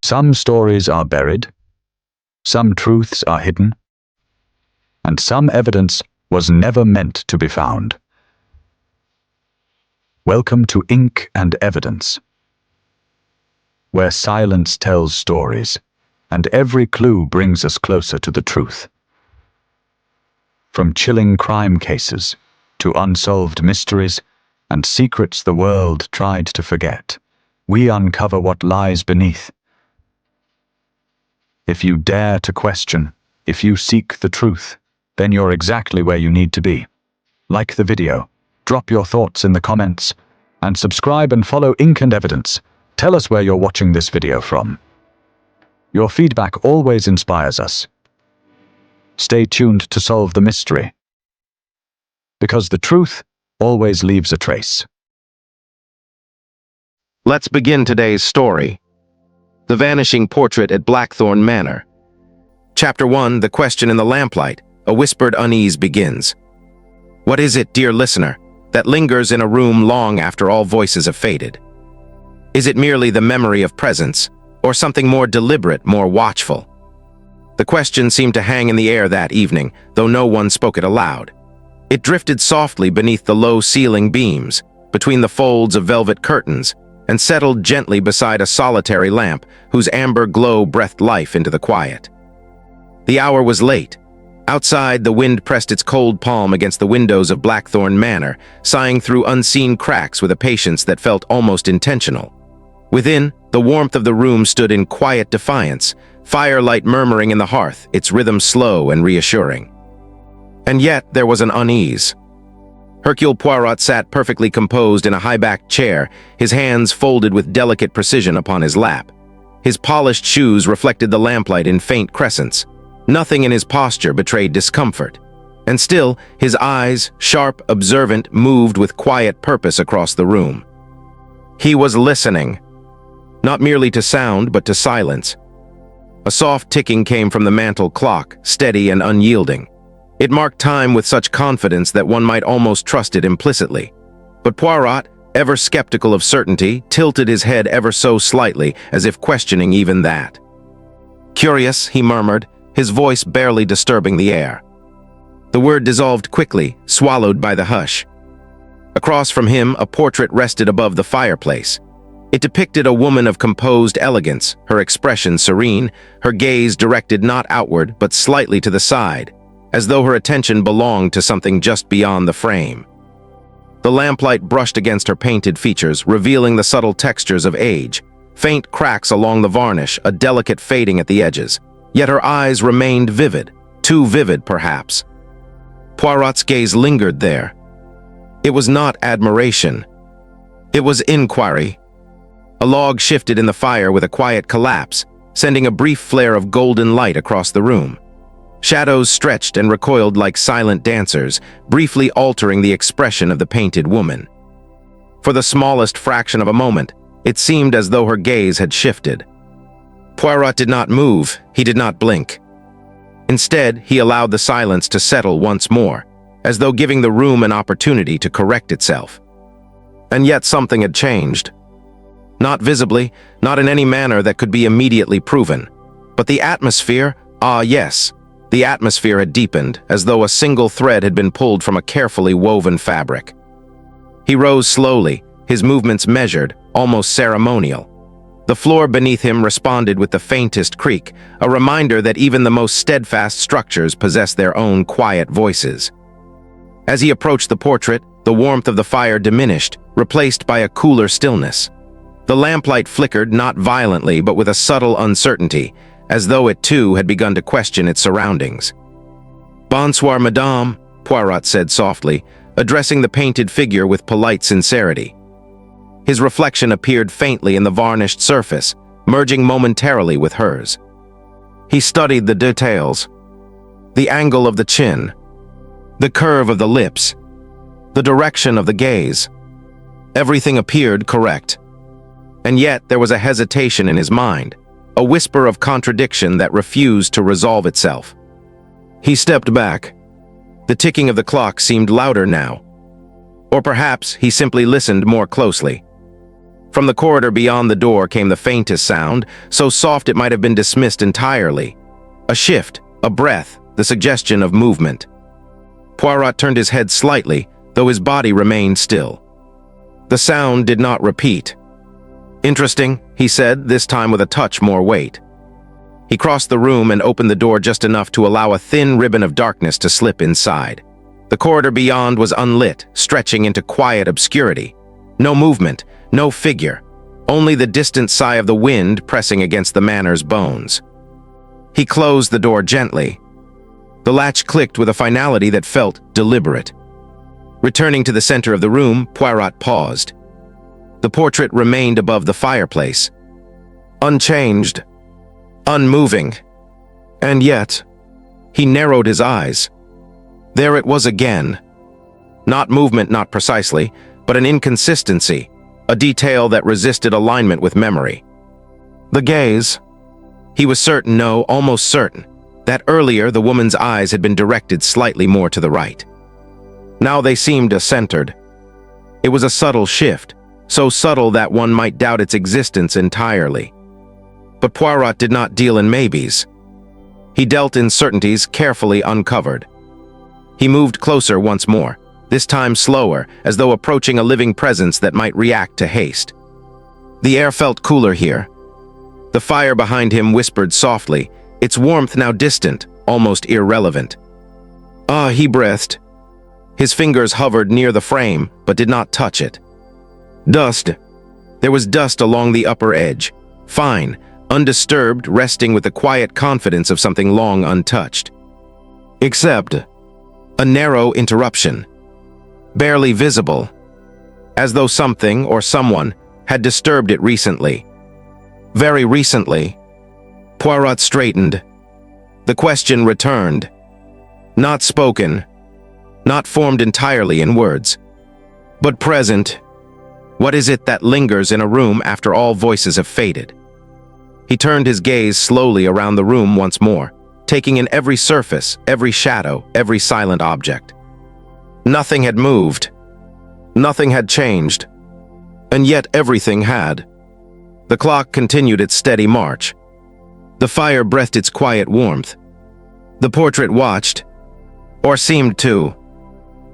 Some stories are buried, some truths are hidden, and some evidence was never meant to be found. Welcome to Ink and Evidence, where silence tells stories, and every clue brings us closer to the truth. From chilling crime cases to unsolved mysteries and secrets the world tried to forget, we uncover what lies beneath. If you dare to question, if you seek the truth, then you're exactly where you need to be. Like the video, drop your thoughts in the comments, and subscribe and follow Ink and Evidence. Tell us where you're watching this video from. Your feedback always inspires us. Stay tuned to solve the mystery, because the truth always leaves a trace. Let's begin today's story. The Vanishing Portrait at Blackthorn Manor. Chapter 1, The Question in the Lamplight. A whispered unease begins. What is it, dear listener, that lingers in a room long after all voices have faded? Is it merely the memory of presence, or something more deliberate, more watchful? The question seemed to hang in the air that evening, though no one spoke it aloud. It drifted softly beneath the low ceiling beams, between the folds of velvet curtains, and settled gently beside a solitary lamp whose amber glow breathed life into the quiet. The hour was late. Outside, the wind pressed its cold palm against the windows of Blackthorn Manor, sighing through unseen cracks with a patience that felt almost intentional. Within, the warmth of the room stood in quiet defiance, firelight murmuring in the hearth, its rhythm slow and reassuring. And yet there was an unease. Hercule Poirot sat perfectly composed in a high-backed chair, his hands folded with delicate precision upon his lap. His polished shoes reflected the lamplight in faint crescents. Nothing in his posture betrayed discomfort. And still, his eyes, sharp, observant, moved with quiet purpose across the room. He was listening, not merely to sound, but to silence. A soft ticking came from the mantel clock, steady and unyielding. It marked time with such confidence that one might almost trust it implicitly. But Poirot, ever skeptical of certainty, tilted his head ever so slightly, as if questioning even that. "Curious," he murmured, his voice barely disturbing the air. The word dissolved quickly, swallowed by the hush. Across from him, a portrait rested above the fireplace. It depicted a woman of composed elegance, her expression serene, her gaze directed not outward but slightly to the side, as though her attention belonged to something just beyond the frame. The lamplight brushed against her painted features, revealing the subtle textures of age, faint cracks along the varnish, a delicate fading at the edges. Yet her eyes remained vivid, too vivid perhaps. Poirot's gaze lingered there. It was not admiration. It was inquiry. A log shifted in the fire with a quiet collapse, sending a brief flare of golden light across the room. Shadows stretched and recoiled like silent dancers, briefly altering the expression of the painted woman. For the smallest fraction of a moment, it seemed as though her gaze had shifted. Poirot did not move, he did not blink. Instead, he allowed the silence to settle once more, as though giving the room an opportunity to correct itself. And yet something had changed. Not visibly, not in any manner that could be immediately proven. But the atmosphere, ah yes, the atmosphere had deepened, as though a single thread had been pulled from a carefully woven fabric. He rose slowly, his movements measured, almost ceremonial. The floor beneath him responded with the faintest creak, a reminder that even the most steadfast structures possess their own quiet voices. As he approached the portrait, the warmth of the fire diminished, replaced by a cooler stillness. The lamplight flickered not violently but with a subtle uncertainty, as though it too had begun to question its surroundings. "Bonsoir, madame," Poirot said softly, addressing the painted figure with polite sincerity. His reflection appeared faintly in the varnished surface, merging momentarily with hers. He studied the details. The angle of the chin, the curve of the lips, the direction of the gaze. Everything appeared correct. And yet there was a hesitation in his mind, a whisper of contradiction that refused to resolve itself. He stepped back. The ticking of the clock seemed louder now. Or perhaps he simply listened more closely. From the corridor beyond the door came the faintest sound, so soft it might have been dismissed entirely. A shift, a breath, the suggestion of movement. Poirot turned his head slightly, though his body remained still. The sound did not repeat. "Interesting," he said, this time with a touch more weight. He crossed the room and opened the door just enough to allow a thin ribbon of darkness to slip inside. The corridor beyond was unlit, stretching into quiet obscurity. No movement, no figure, only the distant sigh of the wind pressing against the manor's bones. He closed the door gently. The latch clicked with a finality that felt deliberate. Returning to the center of the room, Poirot paused. The portrait remained above the fireplace, unchanged, unmoving. And yet, he narrowed his eyes. There it was again. Not movement, not precisely, but an inconsistency, a detail that resisted alignment with memory. The gaze. He was certain, no, almost certain, that earlier the woman's eyes had been directed slightly more to the right. Now they seemed centered. It was a subtle shift, so subtle that one might doubt its existence entirely. But Poirot did not deal in maybes. He dealt in certainties carefully uncovered. He moved closer once more, this time slower, as though approaching a living presence that might react to haste. The air felt cooler here. The fire behind him whispered softly, its warmth now distant, almost irrelevant. "Ah," he breathed. His fingers hovered near the frame, but did not touch it. Dust. There was dust along the upper edge, fine, undisturbed, resting with the quiet confidence of something long untouched. Except a narrow interruption, barely visible, as though something or someone had disturbed it recently. Very recently. Poirot straightened. The question returned. Not spoken, not formed entirely in words, but present. What is it that lingers in a room after all voices have faded? He turned his gaze slowly around the room once more, taking in every surface, every shadow, every silent object. Nothing had moved. Nothing had changed. And yet everything had. The clock continued its steady march. The fire breathed its quiet warmth. The portrait watched, or seemed to.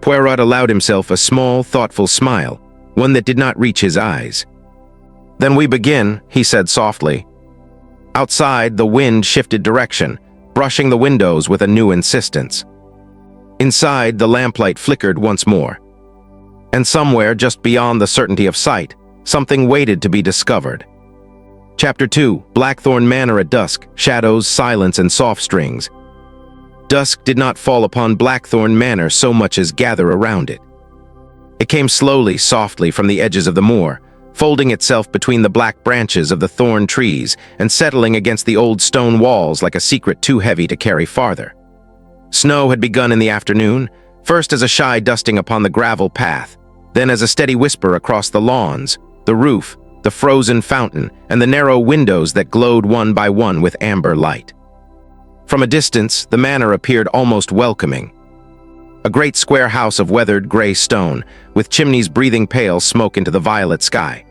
Poirot allowed himself a small, thoughtful smile, one that did not reach his eyes. "Then we begin," he said softly. Outside, the wind shifted direction, brushing the windows with a new insistence. Inside, the lamplight flickered once more. And somewhere just beyond the certainty of sight, something waited to be discovered. Chapter 2, Blackthorn Manor at dusk, shadows, silence, and soft strings. Dusk did not fall upon Blackthorn Manor so much as gather around it. It came slowly, softly from the edges of the moor, folding itself between the black branches of the thorn trees and settling against the old stone walls like a secret too heavy to carry farther. Snow had begun in the afternoon, first as a shy dusting upon the gravel path, then as a steady whisper across the lawns, the roof, the frozen fountain, and the narrow windows that glowed one by one with amber light. From a distance, the manor appeared almost welcoming. A great square house of weathered gray stone, with chimneys breathing pale smoke into the violet sky.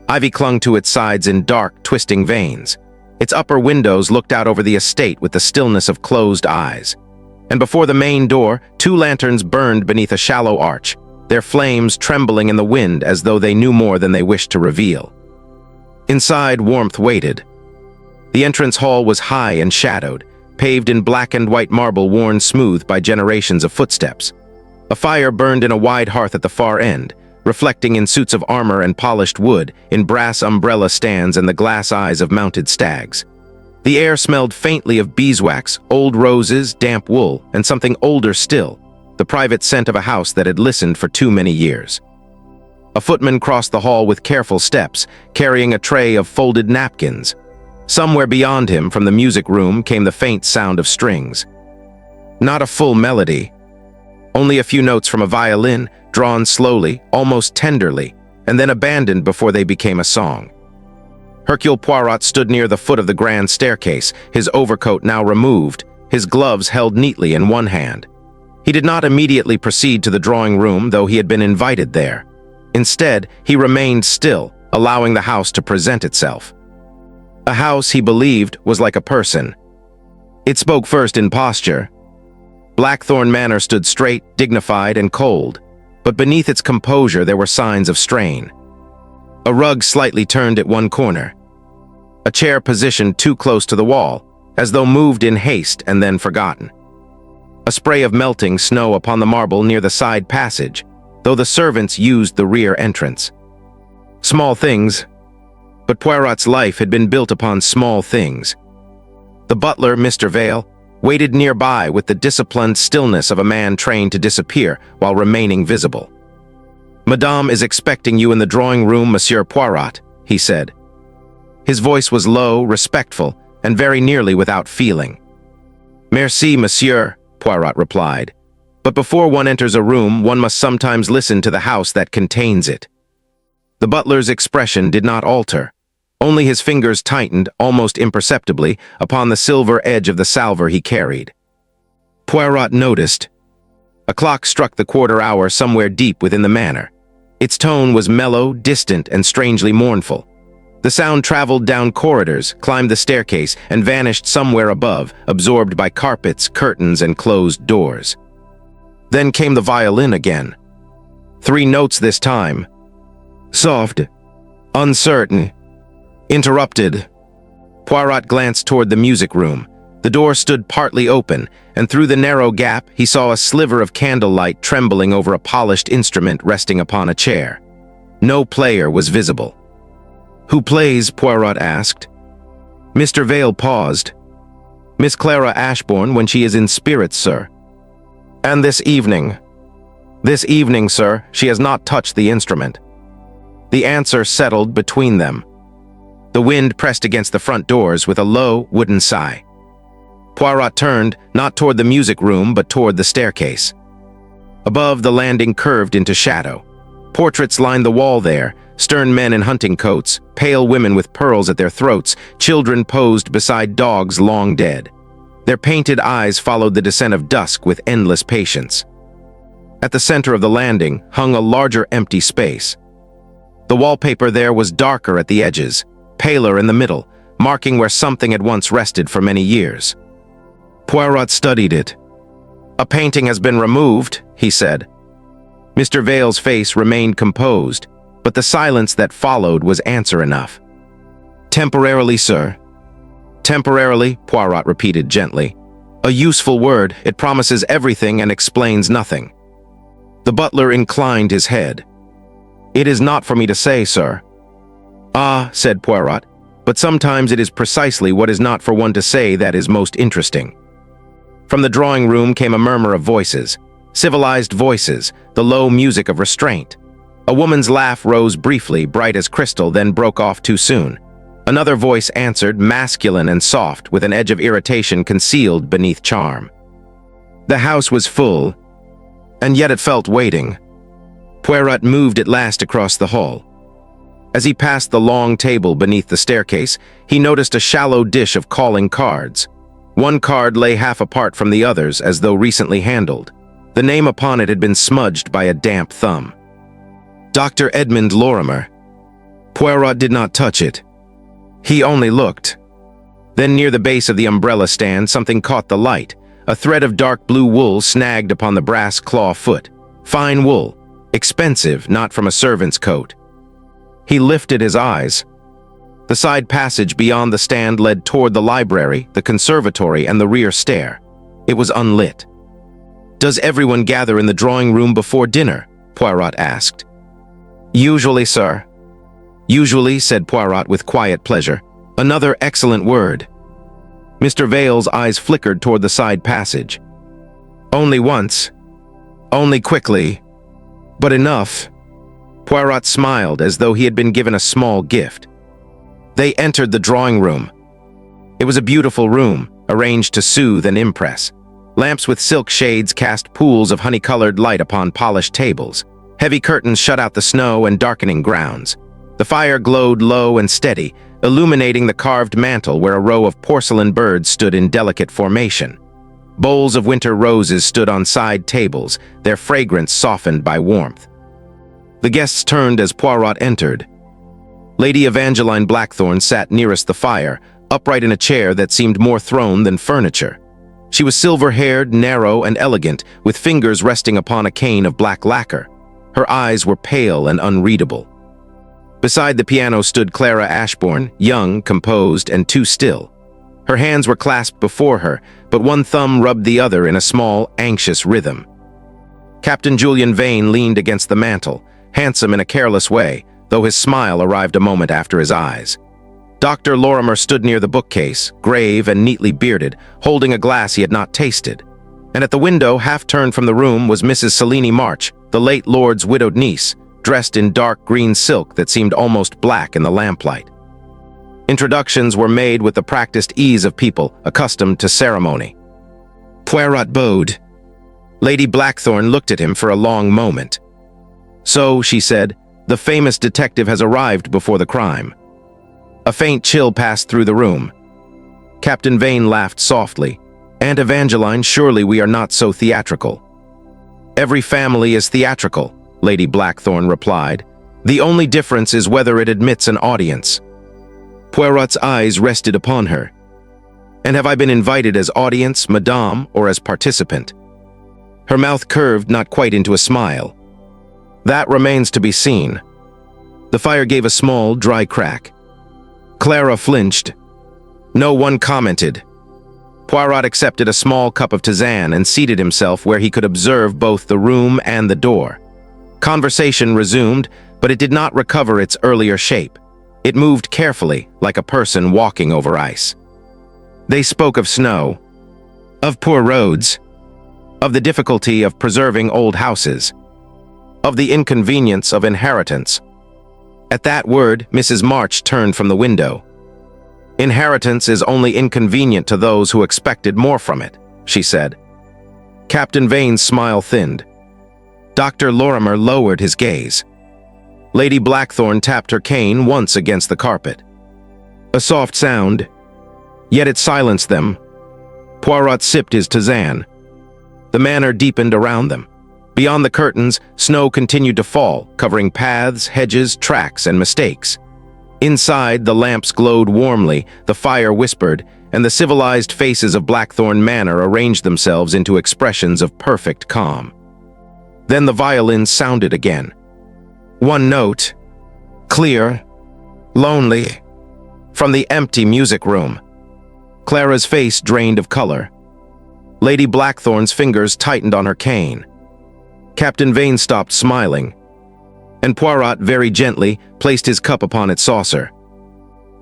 Ivy clung to its sides in dark, twisting veins. Its upper windows looked out over the estate with the stillness of closed eyes. And before the main door, 2 lanterns burned beneath a shallow arch, their flames trembling in the wind as though they knew more than they wished to reveal. Inside, warmth waited. The entrance hall was high and shadowed, paved in black and white marble worn smooth by generations of footsteps. A fire burned in a wide hearth at the far end, reflecting in suits of armor and polished wood, in brass umbrella stands and the glass eyes of mounted stags. The air smelled faintly of beeswax, old roses, damp wool, and something older still, the private scent of a house that had listened for too many years. A footman crossed the hall with careful steps, carrying a tray of folded napkins. Somewhere beyond him, from the music room, came the faint sound of strings. Not a full melody. Only a few notes from a violin, drawn slowly, almost tenderly, and then abandoned before they became a song. Hercule Poirot stood near the foot of the grand staircase, his overcoat now removed, his gloves held neatly in one hand. He did not immediately proceed to the drawing room, though he had been invited there. Instead, he remained still, allowing the house to present itself. A house, he believed, was like a person. It spoke first in posture. Blackthorn Manor stood straight, dignified, and cold, but beneath its composure there were signs of strain. A rug slightly turned at one corner. A chair positioned too close to the wall, as though moved in haste and then forgotten. A spray of melting snow upon the marble near the side passage, though the servants used the rear entrance. Small things, but Poirot's life had been built upon small things. The butler, Mr. Vale, waited nearby with the disciplined stillness of a man trained to disappear while remaining visible. "Madame is expecting you in the drawing room, Monsieur Poirot," he said. His voice was low, respectful, and very nearly without feeling. "Merci, monsieur," Poirot replied. "But before one enters a room, one must sometimes listen to the house that contains it." The butler's expression did not alter. Only his fingers tightened, almost imperceptibly, upon the silver edge of the salver he carried. Poirot noticed. A clock struck the quarter hour somewhere deep within the manor. Its tone was mellow, distant, and strangely mournful. The sound traveled down corridors, climbed the staircase, and vanished somewhere above, absorbed by carpets, curtains, and closed doors. Then came the violin again. 3 notes this time. Soft, uncertain, interrupted. Poirot glanced toward the music room. The door stood partly open, and through the narrow gap he saw a sliver of candlelight trembling over a polished instrument resting upon a chair. No player was visible. "Who plays?" Poirot asked. Mr. Vale paused. "Miss Clara Ashbourne when she is in spirits, sir." "And this evening?" "This evening, sir, she has not touched the instrument." The answer settled between them. The wind pressed against the front doors with a low, wooden sigh. Poirot turned, not toward the music room, but toward the staircase. Above, the landing curved into shadow. Portraits lined the wall there, stern men in hunting coats, pale women with pearls at their throats, children posed beside dogs long dead. Their painted eyes followed the descent of dusk with endless patience. At the center of the landing hung a larger empty space. The wallpaper there was darker at the edges, paler in the middle, marking where something had once rested for many years. Poirot studied it. "A painting has been removed," he said. Mr. Vale's face remained composed, but the silence that followed was answer enough. "Temporarily, sir." "Temporarily," Poirot repeated gently. "A useful word, it promises everything and explains nothing." The butler inclined his head. "It is not for me to say, sir." "Ah," said Poirot, "but sometimes it is precisely what is not for one to say that is most interesting." From the drawing room came a murmur of voices, civilized voices, the low music of restraint. A woman's laugh rose briefly, bright as crystal, then broke off too soon. Another voice answered, masculine and soft, with an edge of irritation concealed beneath charm. The house was full, and yet it felt waiting. Poirot moved at last across the hall. As he passed the long table beneath the staircase, he noticed a shallow dish of calling cards. One card lay half apart from the others, as though recently handled. The name upon it had been smudged by a damp thumb. Dr. Edmund Lorimer. Poirot did not touch it. He only looked. Then near the base of the umbrella stand, something caught the light. A thread of dark blue wool snagged upon the brass claw foot. Fine wool. Expensive, not from a servant's coat. He lifted his eyes. The side passage beyond the stand led toward the library, the conservatory, and the rear stair. It was unlit. "Does everyone gather in the drawing room before dinner?" Poirot asked. "Usually, sir." "Usually," said Poirot with quiet pleasure. "Another excellent word." Mr. Vale's eyes flickered toward the side passage. "Only once. Only quickly. But enough." Poirot smiled as though he had been given a small gift. They entered the drawing room. It was a beautiful room, arranged to soothe and impress. Lamps with silk shades cast pools of honey-colored light upon polished tables. Heavy curtains shut out the snow and darkening grounds. The fire glowed low and steady, illuminating the carved mantel where a row of porcelain birds stood in delicate formation. Bowls of winter roses stood on side tables, their fragrance softened by warmth. The guests turned as Poirot entered. Lady Evangeline Blackthorn sat nearest the fire, upright in a chair that seemed more throne than furniture. She was silver-haired, narrow, and elegant, with fingers resting upon a cane of black lacquer. Her eyes were pale and unreadable. Beside the piano stood Clara Ashbourne, young, composed, and too still. Her hands were clasped before her, but one thumb rubbed the other in a small, anxious rhythm. Captain Julian Vane leaned against the mantel, handsome in a careless way, though his smile arrived a moment after his eyes. Dr. Lorimer stood near the bookcase, grave and neatly bearded, holding a glass he had not tasted. And at the window, half turned from the room, was Mrs. Selene March, the late lord's widowed niece, dressed in dark green silk that seemed almost black in the lamplight. Introductions were made with the practiced ease of people accustomed to ceremony. Poirot bowed. Lady Blackthorn looked at him for a long moment. "So," she said, "the famous detective has arrived before the crime." A faint chill passed through the room. Captain Vane laughed softly. "Aunt Evangeline, surely we are not so theatrical." "Every family is theatrical," Lady Blackthorn replied. "The only difference is whether it admits an audience." Poirot's eyes rested upon her. "And have I been invited as audience, madame, or as participant?" Her mouth curved not quite into a smile. "That remains to be seen." The fire gave a small, dry crack. Clara flinched. No one commented. Poirot accepted a small cup of tisane and seated himself where he could observe both the room and the door. Conversation resumed, but it did not recover its earlier shape. It moved carefully, like a person walking over ice. They spoke of snow, of poor roads, of the difficulty of preserving old houses, of the inconvenience of inheritance. At that word, Mrs. March turned from the window. "Inheritance is only inconvenient to those who expected more from it," she said. Captain Vane's smile thinned. Dr. Lorimer lowered his gaze. Lady Blackthorn tapped her cane once against the carpet. A soft sound, yet it silenced them. Poirot sipped his tisane. The manor deepened around them. Beyond the curtains, snow continued to fall, covering paths, hedges, tracks, and mistakes. Inside, the lamps glowed warmly, the fire whispered, and the civilized faces of Blackthorn Manor arranged themselves into expressions of perfect calm. Then the violin sounded again. One note, clear, lonely, from the empty music room. Clara's face drained of color. Lady Blackthorn's fingers tightened on her cane. Captain Vane stopped smiling, and Poirot very gently placed his cup upon its saucer.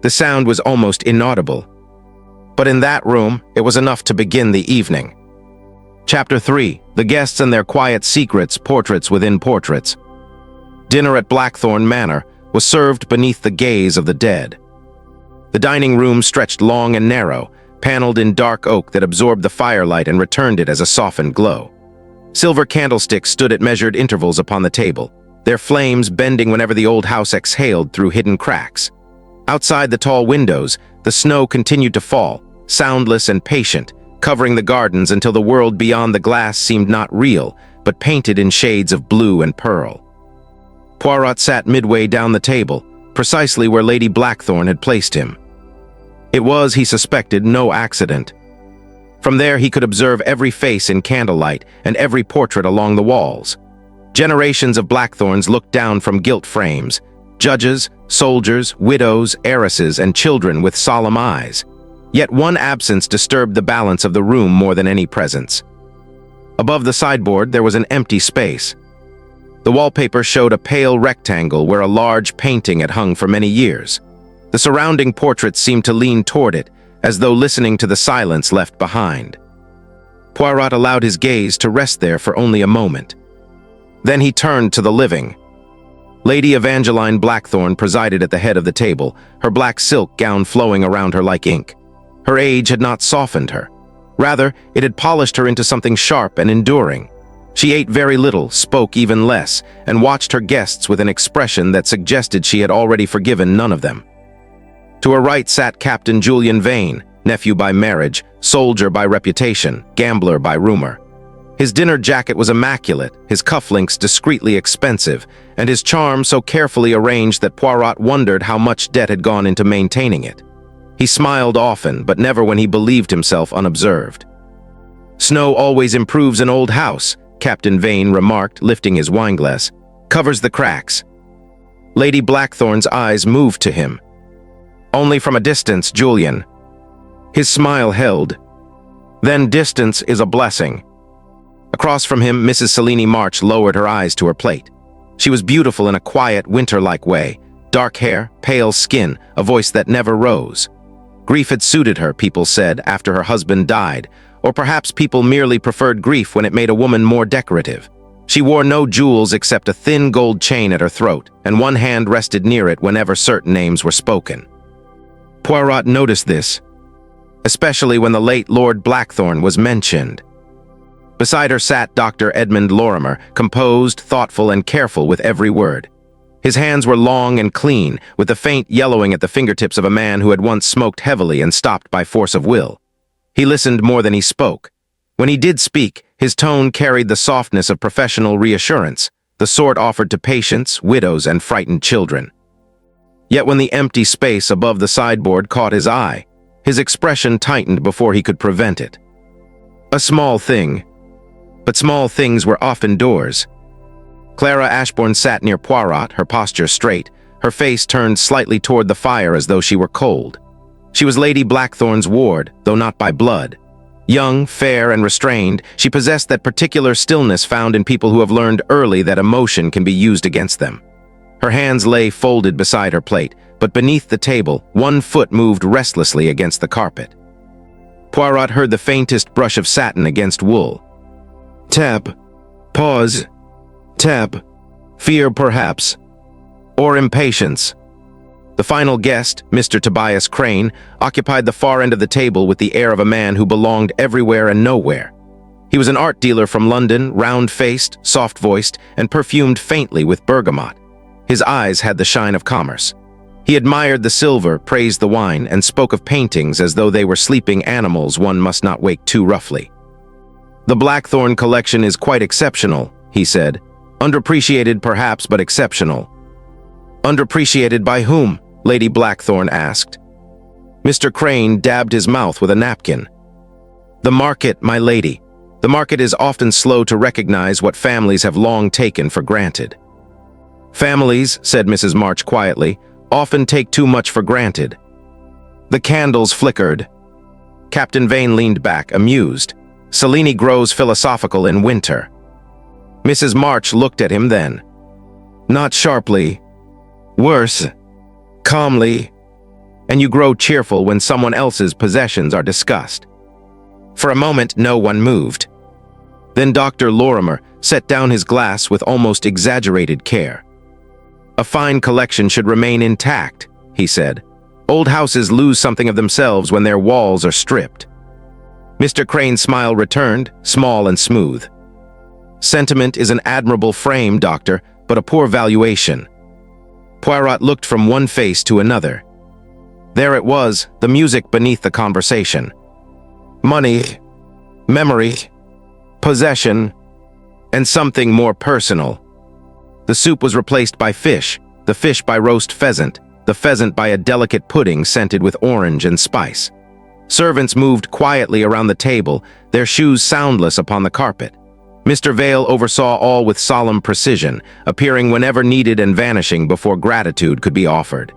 The sound was almost inaudible, but in that room it was enough to begin the evening. Chapter 3. The Guests and Their Quiet Secrets, Portraits Within Portraits. Dinner at Blackthorn Manor was served beneath the gaze of the dead. The dining room stretched long and narrow, paneled in dark oak that absorbed the firelight and returned it as a softened glow. Silver candlesticks stood at measured intervals upon the table, their flames bending whenever the old house exhaled through hidden cracks. Outside the tall windows, the snow continued to fall, soundless and patient, covering the gardens until the world beyond the glass seemed not real, but painted in shades of blue and pearl. Poirot sat midway down the table, precisely where Lady Blackthorn had placed him. It was, he suspected, no accident. From there he could observe every face in candlelight and every portrait along the walls. Generations of Blackthorns looked down from gilt frames, judges, soldiers, widows, heiresses, and children with solemn eyes. Yet one absence disturbed the balance of the room more than any presence. Above the sideboard there was an empty space. The wallpaper showed a pale rectangle where a large painting had hung for many years. The surrounding portraits seemed to lean toward it, as though listening to the silence left behind. Poirot allowed his gaze to rest there for only a moment. Then he turned to the living. Lady Evangeline Blackthorn presided at the head of the table, her black silk gown flowing around her like ink. Her age had not softened her. Rather, it had polished her into something sharp and enduring. She ate very little, spoke even less, and watched her guests with an expression that suggested she had already forgiven none of them. To her right sat Captain Julian Vane, nephew by marriage, soldier by reputation, gambler by rumor. His dinner jacket was immaculate, his cufflinks discreetly expensive, and his charm so carefully arranged that Poirot wondered how much debt had gone into maintaining it. He smiled often, but never when he believed himself unobserved. "Snow always improves an old house," Captain Vane remarked, lifting his wineglass. "Covers the cracks." Lady Blackthorn's eyes moved to him. "Only from a distance, Julian." His smile held. "Then distance is a blessing." Across from him, Mrs. Selene March lowered her eyes to her plate. She was beautiful in a quiet, winter-like way. Dark hair, pale skin, a voice that never rose. Grief had suited her, people said, after her husband died, or perhaps people merely preferred grief when it made a woman more decorative. She wore no jewels except a thin gold chain at her throat, and one hand rested near it whenever certain names were spoken. Poirot noticed this, especially when the late Lord Blackthorn was mentioned. Beside her sat Dr. Edmund Lorimer, composed, thoughtful, and careful with every word. His hands were long and clean, with the faint yellowing at the fingertips of a man who had once smoked heavily and stopped by force of will. He listened more than he spoke. When he did speak, his tone carried the softness of professional reassurance, the sort offered to patients, widows, and frightened children. Yet when the empty space above the sideboard caught his eye, his expression tightened before he could prevent it. A small thing, but small things were often doors. Clara Ashbourne sat near Poirot, her posture straight, her face turned slightly toward the fire as though she were cold. She was Lady Blackthorn's ward, though not by blood. Young, fair, and restrained, she possessed that particular stillness found in people who have learned early that emotion can be used against them. Her hands lay folded beside her plate, but beneath the table, one foot moved restlessly against the carpet. Poirot heard the faintest brush of satin against wool. Tap. Pause. Tap. Fear, perhaps. Or impatience. The final guest, Mr. Tobias Crane, occupied the far end of the table with the air of a man who belonged everywhere and nowhere. He was an art dealer from London, round-faced, soft-voiced, and perfumed faintly with bergamot. His eyes had the shine of commerce. He admired the silver, praised the wine, and spoke of paintings as though they were sleeping animals one must not wake too roughly. "The Blackthorn collection is quite exceptional," he said. "Underappreciated perhaps, but exceptional." "Underappreciated by whom?" Lady Blackthorn asked. Mr. Crane dabbed his mouth with a napkin. "The market, my lady. The market is often slow to recognize what families have long taken for granted." "Families," said Mrs. March quietly, "often take too much for granted." The candles flickered. Captain Vane leaned back, amused. Selene grows philosophical in winter. Mrs. March looked at him then. Not sharply. Worse. Calmly. And you grow cheerful when someone else's possessions are discussed. For a moment, no one moved. Then Dr. Lorimer set down his glass with almost exaggerated care. "A fine collection should remain intact," he said. "Old houses lose something of themselves when their walls are stripped." Mr. Crane's smile returned, small and smooth. "Sentiment is an admirable frame, Doctor, but a poor valuation." Poirot looked from one face to another. There it was, the music beneath the conversation. Money, memory, possession, and something more personal. The soup was replaced by fish, the fish by roast pheasant, the pheasant by a delicate pudding scented with orange and spice. Servants moved quietly around the table, their shoes soundless upon the carpet. Mr. Vale oversaw all with solemn precision, appearing whenever needed and vanishing before gratitude could be offered.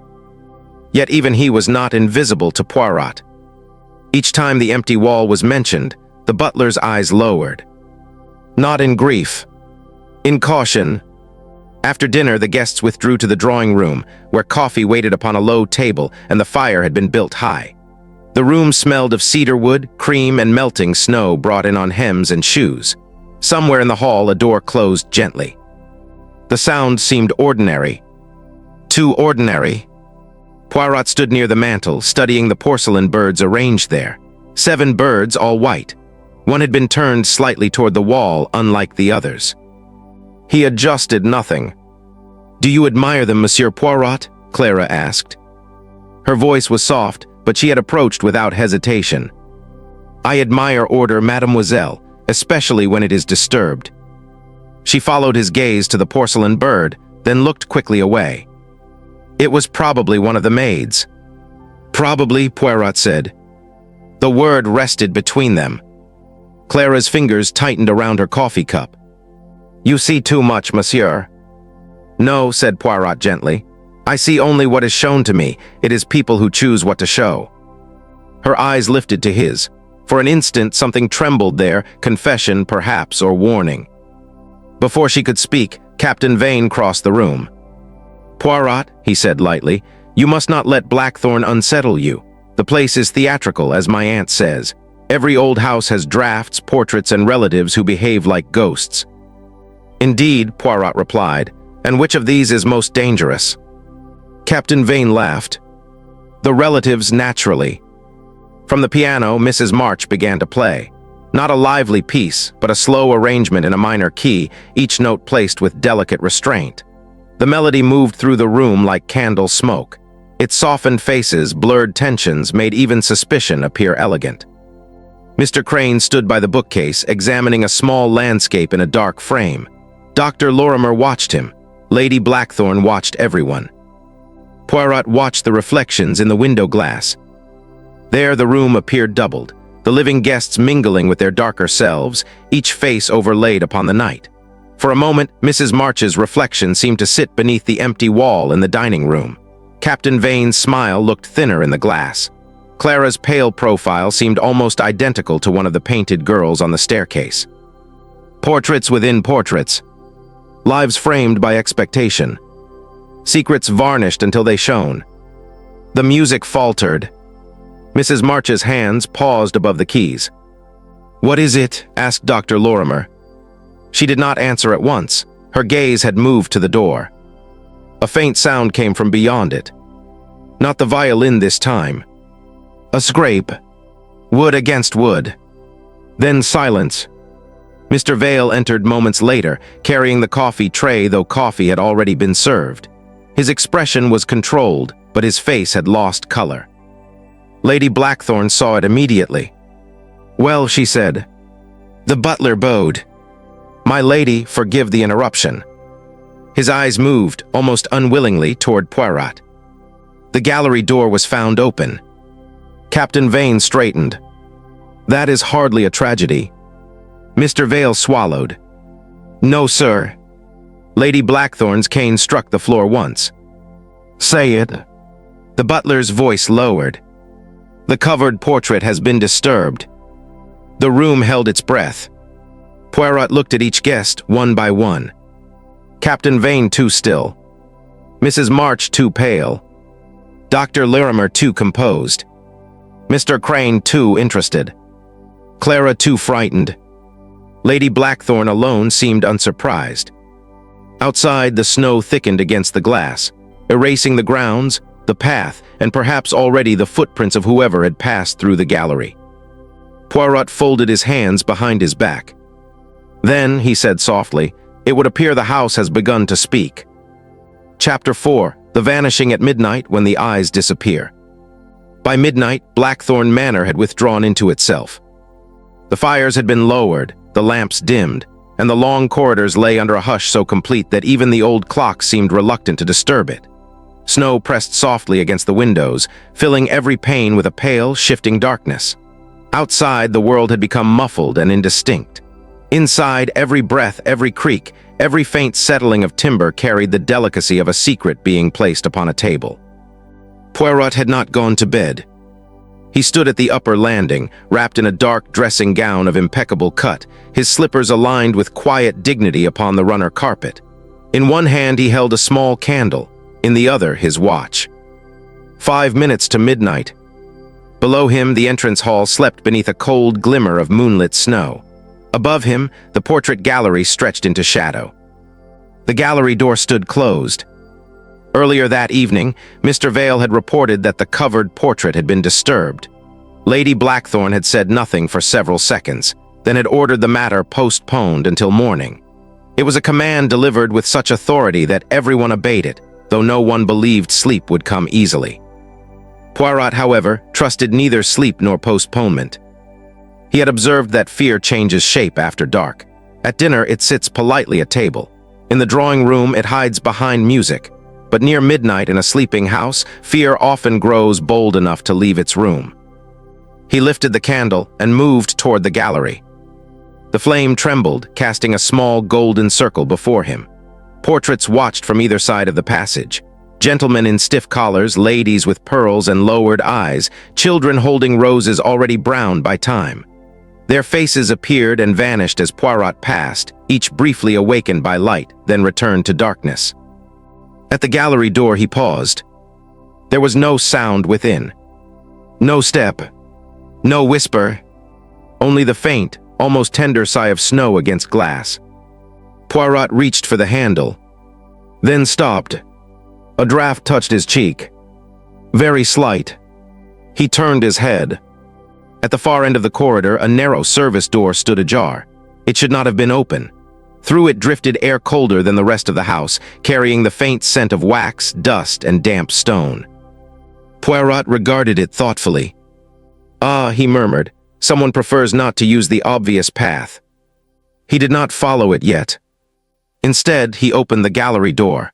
Yet even he was not invisible to Poirot. Each time the empty wall was mentioned, the butler's eyes lowered. Not in grief, in caution. After dinner, the guests withdrew to the drawing room, where coffee waited upon a low table and the fire had been built high. The room smelled of cedar wood, cream, and melting snow brought in on hems and shoes. Somewhere in the hall, a door closed gently. The sound seemed ordinary. Too ordinary. Poirot stood near the mantel, studying the porcelain birds arranged there. 7 birds, all white. One had been turned slightly toward the wall, unlike the others. He adjusted nothing. "Do you admire them, Monsieur Poirot?" Clara asked. Her voice was soft, but she had approached without hesitation. "I admire order, mademoiselle, especially when it is disturbed. She followed his gaze to the porcelain bird, then looked quickly away. It was probably one of the maids. Probably, Poirot said. The word rested between them. Clara's fingers tightened around her coffee cup. You see too much, monsieur. No, said Poirot gently. I see only what is shown to me. It is people who choose what to show. Her eyes lifted to his. For an instant, something trembled there, confession, perhaps, or warning. Before she could speak, Captain Vane crossed the room. Poirot, he said lightly, you must not let Blackthorn unsettle you. The place is theatrical, as my aunt says. Every old house has drafts, portraits, and relatives who behave like ghosts. Indeed, Poirot replied, and which of these is most dangerous? Captain Vane laughed. The relatives, naturally. From the piano, Mrs. March began to play. Not a lively piece, but a slow arrangement in a minor key, each note placed with delicate restraint. The melody moved through the room like candle smoke. Its softened faces, blurred tensions, made even suspicion appear elegant. Mr. Crane stood by the bookcase, examining a small landscape in a dark frame. Dr. Lorimer watched him. Lady Blackthorn watched everyone. Poirot watched the reflections in the window glass. There the room appeared doubled, the living guests mingling with their darker selves, each face overlaid upon the night. For a moment, Mrs. March's reflection seemed to sit beneath the empty wall in the dining room. Captain Vane's smile looked thinner in the glass. Clara's pale profile seemed almost identical to one of the painted girls on the staircase. Portraits within portraits. Lives framed by expectation. Secrets varnished until they shone. The music faltered. Mrs. March's hands paused above the keys. "What is it?" asked Dr. Lorimer. She did not answer at once. Her gaze had moved to the door. A faint sound came from beyond it. Not the violin this time. A scrape. Wood against wood. Then silence. Mr. Vale entered moments later, carrying the coffee tray, though coffee had already been served. His expression was controlled, but his face had lost color. Lady Blackthorn saw it immediately. "Well," she said. The butler bowed. "My lady, forgive the interruption." His eyes moved, almost unwillingly, toward Poirot. The gallery door was found open. Captain Vane straightened. "That is hardly a tragedy." Mr. Vale swallowed. "No, sir." Lady Blackthorn's cane struck the floor once. "Say it." The butler's voice lowered. "The covered portrait has been disturbed." The room held its breath. Poirot looked at each guest, one by one. Captain Vane too still. Mrs. March too pale. Dr. Lorimer too composed. Mr. Crane too interested. Clara too frightened. Lady Blackthorn alone seemed unsurprised. Outside, the snow thickened against the glass, erasing the grounds, the path, and perhaps already the footprints of whoever had passed through the gallery. Poirot folded his hands behind his back. "Then," he said softly, "it would appear the house has begun to speak." Chapter 4. The Vanishing at Midnight, when the eyes disappear. By midnight, Blackthorn Manor had withdrawn into itself. The fires had been lowered, the lamps dimmed, and the long corridors lay under a hush so complete that even the old clock seemed reluctant to disturb it. Snow pressed softly against the windows, filling every pane with a pale, shifting darkness. Outside, the world had become muffled and indistinct. Inside, every breath, every creak, every faint settling of timber carried the delicacy of a secret being placed upon a table. Poirot had not gone to bed. He stood at the upper landing, wrapped in a dark dressing gown of impeccable cut, his slippers aligned with quiet dignity upon the runner carpet. In one hand he held a small candle, in the other his watch. 5 minutes to midnight. Below him, the entrance hall slept beneath a cold glimmer of moonlit snow. Above him, the portrait gallery stretched into shadow. The gallery door stood closed. Earlier that evening, Mr. Vale had reported that the covered portrait had been disturbed. Lady Blackthorn had said nothing for several seconds, then had ordered the matter postponed until morning. It was a command delivered with such authority that everyone obeyed it, though no one believed sleep would come easily. Poirot, however, trusted neither sleep nor postponement. He had observed that fear changes shape after dark. At dinner, it sits politely at table. In the drawing room, it hides behind music. But near midnight in a sleeping house, fear often grows bold enough to leave its room. He lifted the candle and moved toward the gallery. The flame trembled, casting a small golden circle before him. Portraits watched from either side of the passage. Gentlemen in stiff collars, ladies with pearls and lowered eyes, children holding roses already browned by time. Their faces appeared and vanished as Poirot passed, each briefly awakened by light, then returned to darkness. At the gallery door he paused. There was no sound within. No step. No whisper. Only the faint, almost tender sigh of snow against glass. Poirot reached for the handle, then stopped. A draft touched his cheek. Very slight. He turned his head. At the far end of the corridor, a narrow service door stood ajar. It should not have been open. Through it drifted air colder than the rest of the house, carrying the faint scent of wax, dust, and damp stone. Poirot regarded it thoughtfully. "Ah," he murmured, "someone prefers not to use the obvious path." He did not follow it yet. Instead, he opened the gallery door.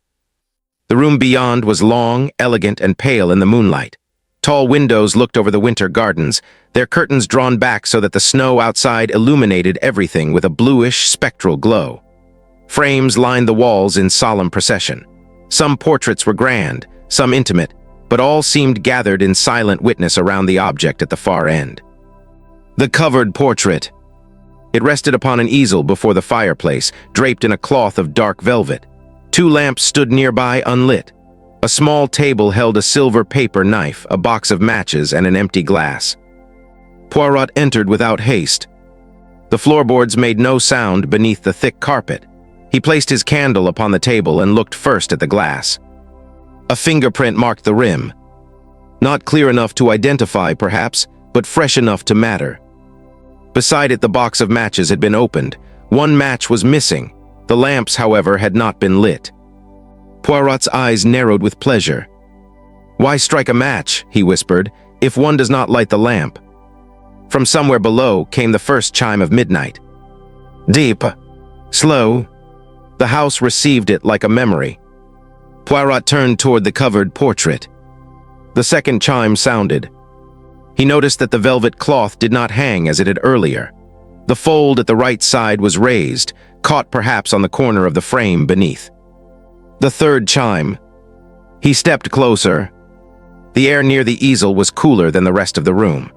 The room beyond was long, elegant, and pale in the moonlight. Tall windows looked over the winter gardens, their curtains drawn back so that the snow outside illuminated everything with a bluish, spectral glow. Frames lined the walls in solemn procession. Some portraits were grand, some intimate, but all seemed gathered in silent witness around the object at the far end. The covered portrait. It rested upon an easel before the fireplace, draped in a cloth of dark velvet. 2 lamps stood nearby unlit. A small table held a silver paper knife, a box of matches, and an empty glass. Poirot entered without haste. The floorboards made no sound beneath the thick carpet. He placed his candle upon the table and looked first at the glass. A fingerprint marked the rim. Not clear enough to identify, perhaps, but fresh enough to matter. Beside it, the box of matches had been opened. 1 match was missing. The lamps, however, had not been lit. Poirot's eyes narrowed with pleasure. "Why strike a match," he whispered, "if one does not light the lamp?" From somewhere below came the first chime of midnight. Deep, slow, the house received it like a memory. Poirot turned toward the covered portrait. The second chime sounded. He noticed that the velvet cloth did not hang as it had earlier. The fold at the right side was raised, caught perhaps on the corner of the frame beneath. The third chime. He stepped closer. The air near the easel was cooler than the rest of the room.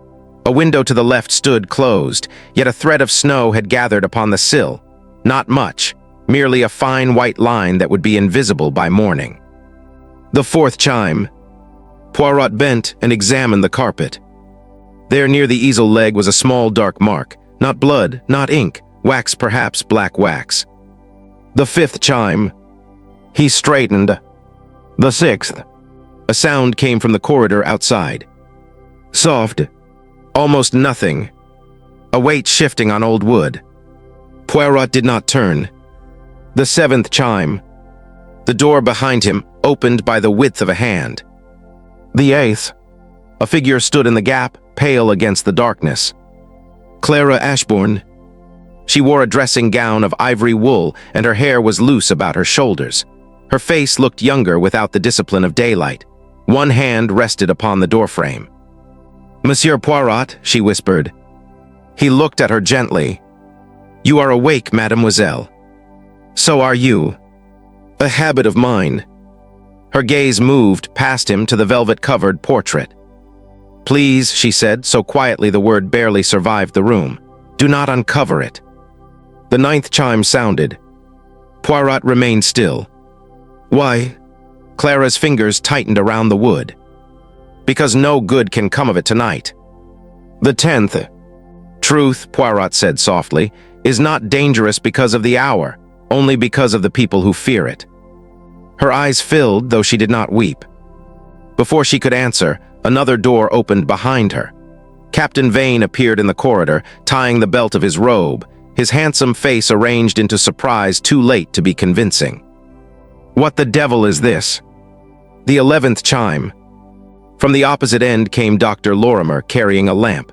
A window to the left stood closed, yet a thread of snow had gathered upon the sill. Not much, merely a fine white line that would be invisible by morning. The fourth chime. Poirot bent and examined the carpet. There near the easel leg was a small dark mark. Not blood, not ink, wax, perhaps black wax. The fifth chime. He straightened. The sixth. A sound came from the corridor outside. Soft. Almost nothing. A weight shifting on old wood. Poirot did not turn. The seventh chime. The door behind him opened by the width of a hand. The eighth. A figure stood in the gap, pale against the darkness. Clara Ashbourne. She wore a dressing gown of ivory wool, and her hair was loose about her shoulders. Her face looked younger without the discipline of daylight. One hand rested upon the doorframe. "Monsieur Poirot," she whispered. He looked at her gently. "You are awake, mademoiselle. So are you. A habit of mine." Her gaze moved past him to the velvet-covered portrait. "Please," she said, so quietly the word barely survived the room. "Do not uncover it." The ninth chime sounded. Poirot remained still. "Why?" Clara's fingers tightened around the wood. "Because no good can come of it tonight." The 10th. "Truth," Poirot said softly, "is not dangerous because of the hour, only because of the people who fear it." Her eyes filled, though she did not weep. Before she could answer, another door opened behind her. Captain Vane appeared in the corridor, tying the belt of his robe, his handsome face arranged into surprise too late to be convincing. "What the devil is this?" The 11th chime. From the opposite end came Dr. Lorimer carrying a lamp.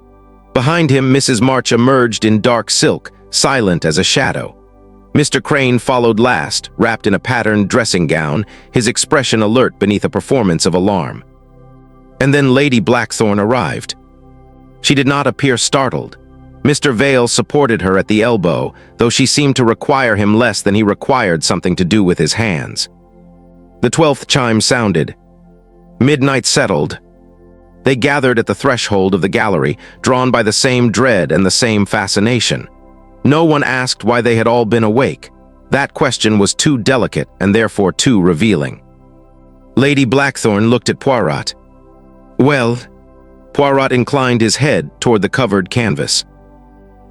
Behind him, Mrs. March emerged in dark silk, silent as a shadow. Mr. Crane followed last, wrapped in a patterned dressing gown, his expression alert beneath a performance of alarm. And then Lady Blackthorn arrived. She did not appear startled. Mr. Vale supported her at the elbow, though she seemed to require him less than he required something to do with his hands. The 12th chime sounded. Midnight settled. They gathered at the threshold of the gallery, drawn by the same dread and the same fascination. No one asked why they had all been awake. That question was too delicate and therefore too revealing. Lady Blackthorn looked at Poirot. "Well," Poirot inclined his head toward the covered canvas.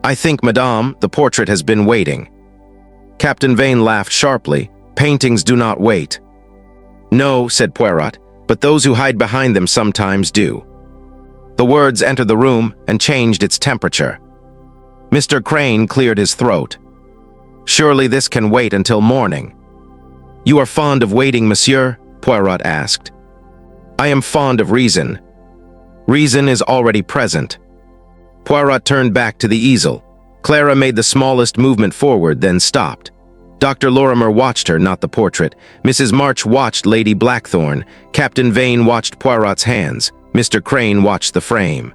"I think, Madame, the portrait has been waiting." Captain Vane laughed sharply. "Paintings do not wait." "No," said Poirot, "but those who hide behind them sometimes do." The words entered the room and changed its temperature. Mr. Crane cleared his throat. "Surely this can wait until morning." "You are fond of waiting, monsieur?" Poirot asked. "I am fond of reason. Reason is already present." Poirot turned back to the easel. Clara made the smallest movement forward, then stopped. Dr. Lorimer watched her, not the portrait. Mrs. March watched Lady Blackthorn. Captain Vane watched Poirot's hands. Mr. Crane watched the frame.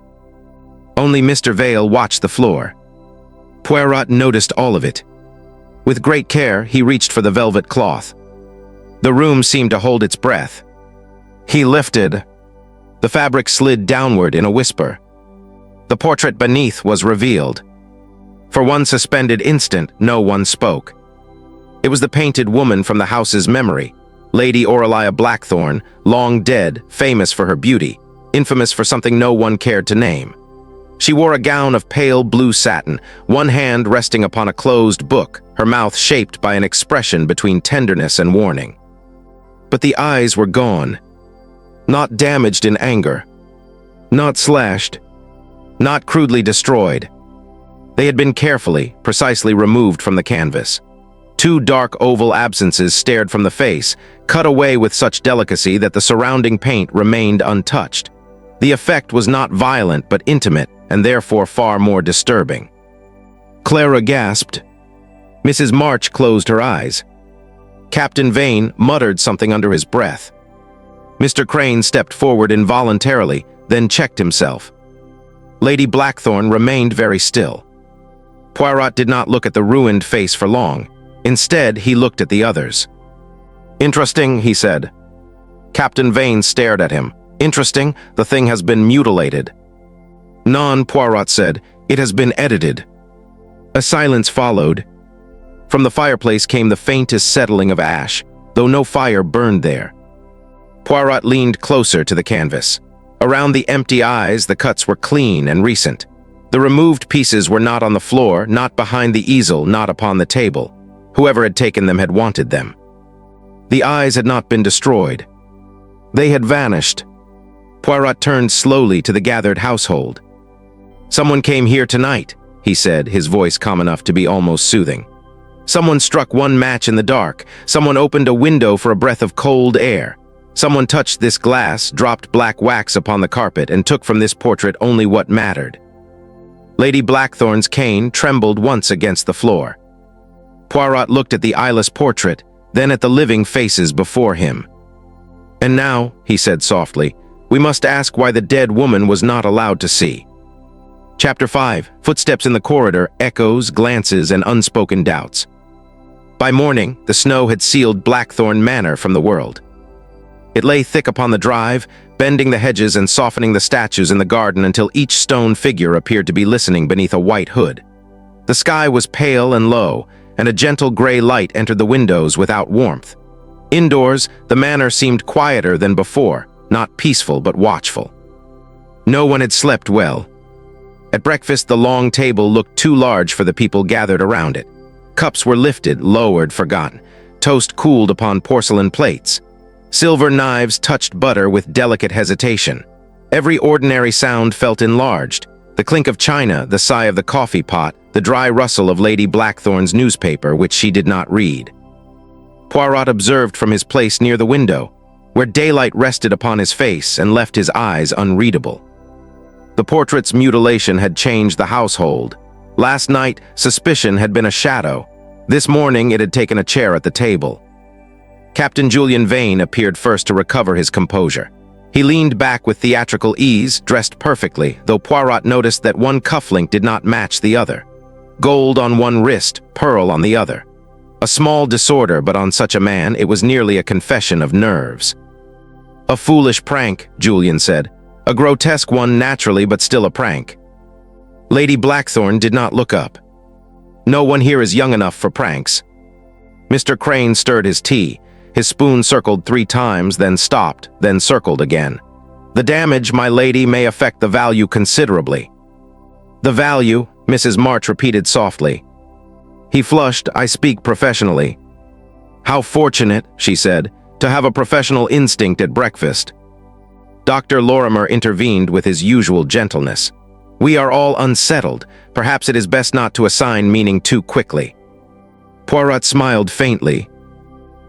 Only Mr. Vale watched the floor. Poirot noticed all of it. With great care, he reached for the velvet cloth. The room seemed to hold its breath. He lifted. The fabric slid downward in a whisper. The portrait beneath was revealed. For one suspended instant, no one spoke. It was the painted woman from the house's memory, Lady Aurelia Blackthorn, long dead, famous for her beauty, infamous for something no one cared to name. She wore a gown of pale blue satin, one hand resting upon a closed book, her mouth shaped by an expression between tenderness and warning. But the eyes were gone, not damaged in anger, not slashed, not crudely destroyed. They had been carefully, precisely removed from the canvas. Two dark oval absences stared from the face, cut away with such delicacy that the surrounding paint remained untouched. The effect was not violent but intimate, and therefore far more disturbing. Clara gasped. Mrs. March closed her eyes. Captain Vane muttered something under his breath. Mr. Crane stepped forward involuntarily, then checked himself. Lady Blackthorn remained very still. Poirot did not look at the ruined face for long. Instead, he looked at the others. "Interesting," he said. Captain Vane stared at him. "Interesting, the thing has been mutilated." "Non," Poirot said, "it has been edited." A silence followed. From the fireplace came the faintest settling of ash, though no fire burned there. Poirot leaned closer to the canvas. Around the empty eyes, the cuts were clean and recent. The removed pieces were not on the floor, not behind the easel, not upon the table. Whoever had taken them had wanted them. The eyes had not been destroyed. They had vanished. Poirot turned slowly to the gathered household. "Someone came here tonight," he said, his voice calm enough to be almost soothing. "Someone struck one match in the dark. Someone opened a window for a breath of cold air. Someone touched this glass, dropped black wax upon the carpet, and took from this portrait only what mattered." Lady Blackthorn's cane trembled once against the floor. Poirot looked at the eyeless portrait, then at the living faces before him. "And now," he said softly, "we must ask why the dead woman was not allowed to see." Chapter 5. Footsteps in the corridor, echoes, glances, and unspoken doubts. By morning, the snow had sealed Blackthorn Manor from the world. It lay thick upon the drive, bending the hedges and softening the statues in the garden until each stone figure appeared to be listening beneath a white hood. The sky was pale and low, and a gentle gray light entered the windows without warmth. Indoors, the manor seemed quieter than before, not peaceful but watchful. No one had slept well. At breakfast, the long table looked too large for the people gathered around it. Cups were lifted, lowered, forgotten. Toast cooled upon porcelain plates. Silver knives touched butter with delicate hesitation. Every ordinary sound felt enlarged. The clink of china, the sigh of the coffee pot, the dry rustle of Lady Blackthorn's newspaper, which she did not read. Poirot observed from his place near the window, where daylight rested upon his face and left his eyes unreadable. The portrait's mutilation had changed the household. Last night, suspicion had been a shadow. This morning, it had taken a chair at the table. Captain Julian Vane appeared first to recover his composure. He leaned back with theatrical ease, dressed perfectly, though Poirot noticed that one cufflink did not match the other. Gold on one wrist, pearl on the other. A small disorder, but on such a man, it was nearly a confession of nerves. "A foolish prank," Julian said. "A grotesque one naturally, but still a prank." Lady Blackthorn did not look up. "No one here is young enough for pranks." Mr. Crane stirred his tea. His spoon circled 3 times, then stopped, then circled again. "The damage, my lady, may affect the value considerably." "The value," Mrs. March repeated softly. He flushed. "I speak professionally." "How fortunate," she said, "to have a professional instinct at breakfast." Dr. Lorimer intervened with his usual gentleness. "We are all unsettled. Perhaps it is best not to assign meaning too quickly." Poirot smiled faintly.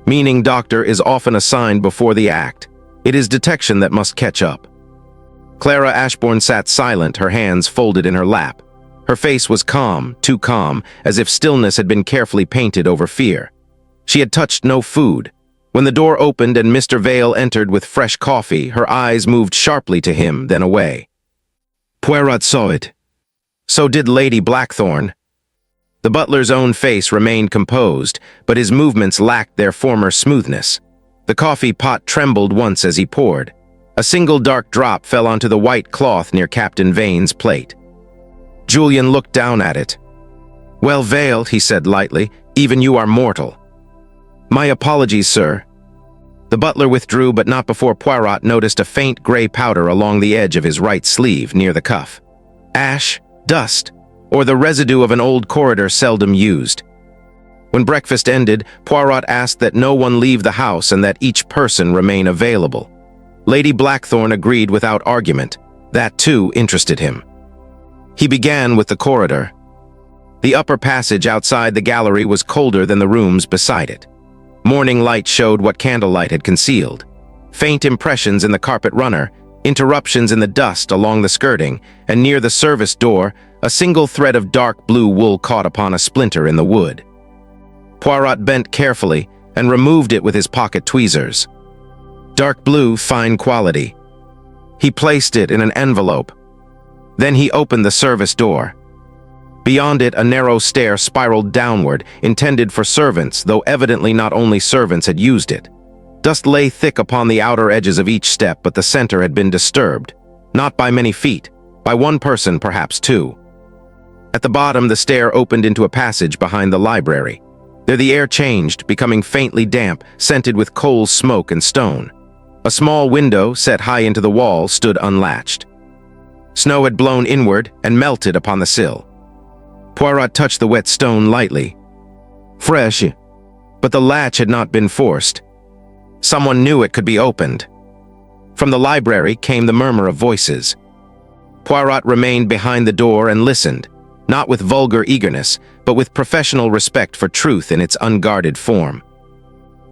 "Meaning, doctor, is often assigned before the act. It is detection that must catch up." Clara Ashbourne sat silent, her hands folded in her lap. Her face was calm, too calm, as if stillness had been carefully painted over fear. She had touched no food. When the door opened and Mr. Vale entered with fresh coffee, her eyes moved sharply to him, then away. Poirot saw it. So did Lady Blackthorn. The butler's own face remained composed, but his movements lacked their former smoothness. The coffee pot trembled once as he poured. A single dark drop fell onto the white cloth near Captain Vane's plate. Julian looked down at it. "Well, Vale," he said lightly, "even you are mortal." "My apologies, sir." The butler withdrew, but not before Poirot noticed a faint gray powder along the edge of his right sleeve near the cuff. Ash, dust, or the residue of an old corridor seldom used. When breakfast ended, Poirot asked that no one leave the house and that each person remain available. Lady Blackthorn agreed without argument. That, too, interested him. He began with the corridor. The upper passage outside the gallery was colder than the rooms beside it. Morning light showed what candlelight had concealed. Faint impressions in the carpet runner, interruptions in the dust along the skirting, and near the service door, a single thread of dark blue wool caught upon a splinter in the wood. Poirot bent carefully and removed it with his pocket tweezers. Dark blue, fine quality. He placed it in an envelope. Then he opened the service door. Beyond it, a narrow stair spiraled downward, intended for servants, though evidently not only servants had used it. Dust lay thick upon the outer edges of each step, but the center had been disturbed. Not by many feet, by one person, perhaps 2. At the bottom, the stair opened into a passage behind the library. There the air changed, becoming faintly damp, scented with coal smoke and stone. A small window, set high into the wall, stood unlatched. Snow had blown inward and melted upon the sill. Poirot touched the wet stone lightly. Fresh, but the latch had not been forced. Someone knew it could be opened. From the library came the murmur of voices. Poirot remained behind the door and listened, not with vulgar eagerness, but with professional respect for truth in its unguarded form.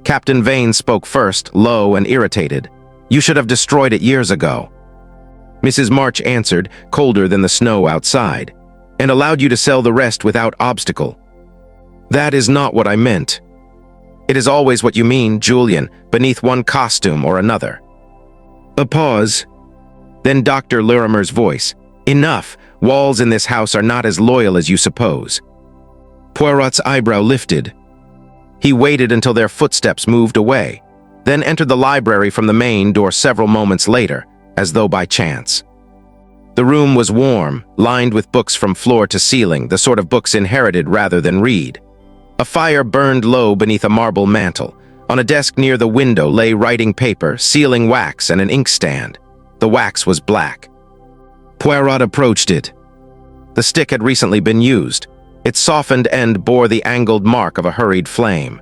Captain Vane spoke first, low and irritated. "You should have destroyed it years ago." Mrs. March answered, colder than the snow outside, "and allowed you to sell the rest without obstacle." "That is not what I meant." "It is always what you mean, Julian, beneath one costume or another." A pause. Then Dr. Lorimer's voice. "Enough. Walls in this house are not as loyal as you suppose." Poirot's eyebrow lifted. He waited until their footsteps moved away, then entered the library from the main door several moments later, as though by chance. The room was warm, lined with books from floor to ceiling, the sort of books inherited rather than read. A fire burned low beneath a marble mantel. On a desk near the window lay writing paper, sealing wax, and an inkstand. The wax was black. Poirot approached it. The stick had recently been used. Its softened end bore the angled mark of a hurried flame.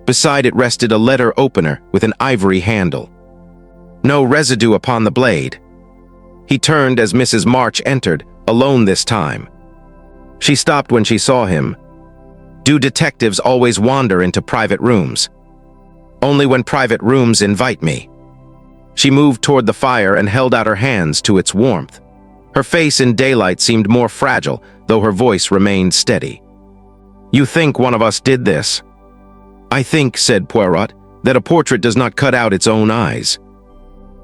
Beside it rested a letter opener with an ivory handle. No residue upon the blade. He turned as Mrs. March entered, alone this time. She stopped when she saw him. "Do detectives always wander into private rooms?" "Only when private rooms invite me." She moved toward the fire and held out her hands to its warmth. Her face in daylight seemed more fragile, though her voice remained steady. "You think one of us did this?" "I think," said Poirot, "that a portrait does not cut out its own eyes."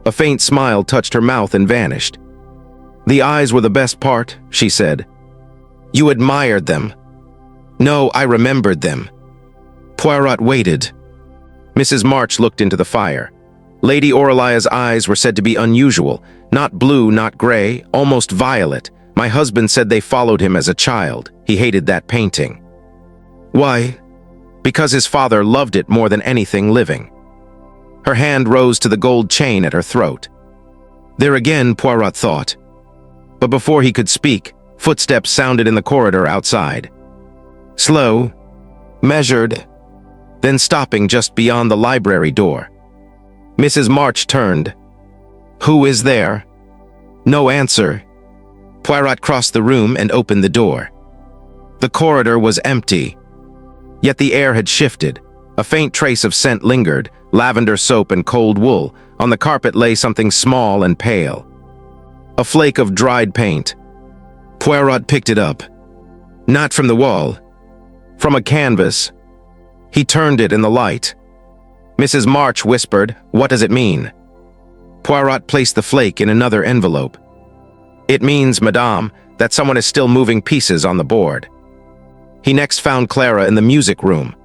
A faint smile touched her mouth and vanished. "The eyes were the best part," she said. "You admired them." "No, I remembered them." Poirot waited. Mrs. March looked into the fire. Lady Aurelia's eyes were said to be unusual, not blue, not gray, almost violet. My husband said they followed him as a child. He hated that painting. "Why?" "Because his father loved it more than anything living." Her hand rose to the gold chain at her throat. There again, Poirot thought. But before he could speak, footsteps sounded in the corridor outside. Slow, measured, then stopping just beyond the library door. Mrs. March turned. "Who is there?" No answer. Poirot crossed the room and opened the door. The corridor was empty. Yet the air had shifted. A faint trace of scent lingered, lavender soap and cold wool. On the carpet lay something small and pale. A flake of dried paint. Poirot picked it up. Not from the wall. From a canvas. He turned it in the light. Mrs. March whispered, "What does it mean?" Poirot placed the flake in another envelope. "It means, Madame, that someone is still moving pieces on the board." He next found Clara in the music room.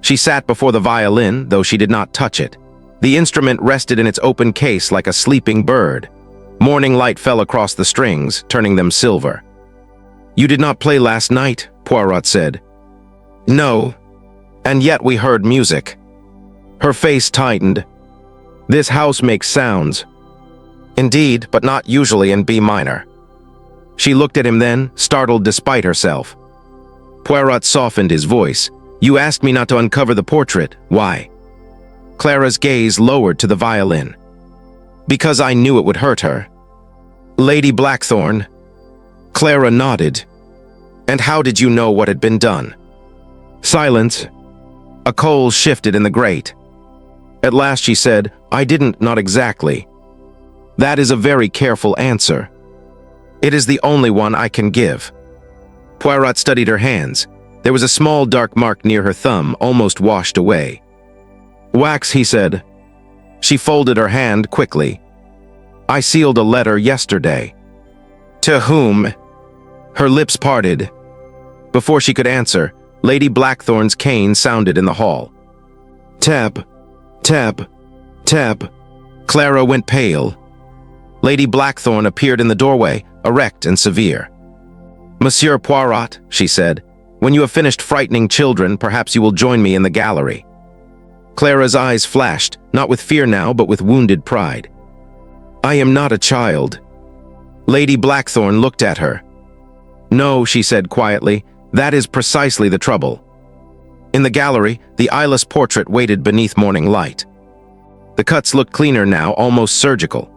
She sat before the violin, though she did not touch it. The instrument rested in its open case like a sleeping bird. Morning light fell across the strings, turning them silver. "You did not play last night," Poirot said. "No, and yet we heard music." Her face tightened. "This house makes sounds." "Indeed, but not usually in B minor." She looked at him then, startled despite herself. Poirot softened his voice. "You asked me not to uncover the portrait. Why?" Clara's gaze lowered to the violin. "Because I knew it would hurt her." "Lady Blackthorn." Clara nodded. "And how did you know what had been done?" Silence. A coal shifted in the grate. At last she said, "I didn't, not exactly." "That is a very careful answer." "It is the only one I can give." Poirot studied her hands. There was a small dark mark near her thumb, almost washed away. "Wax," he said. She folded her hand quickly. "I sealed a letter yesterday." "To whom?" Her lips parted. Before she could answer, Lady Blackthorn's cane sounded in the hall. Tap, tap, tap. Clara went pale. Lady Blackthorn appeared in the doorway, erect and severe. "Monsieur Poirot," she said, "when you have finished frightening children, perhaps you will join me in the gallery." Clara's eyes flashed, not with fear now, but with wounded pride. "I am not a child." Lady Blackthorn looked at her. "No," she said quietly, "that is precisely the trouble." In the gallery, the eyeless portrait waited beneath morning light. The cuts looked cleaner now, almost surgical.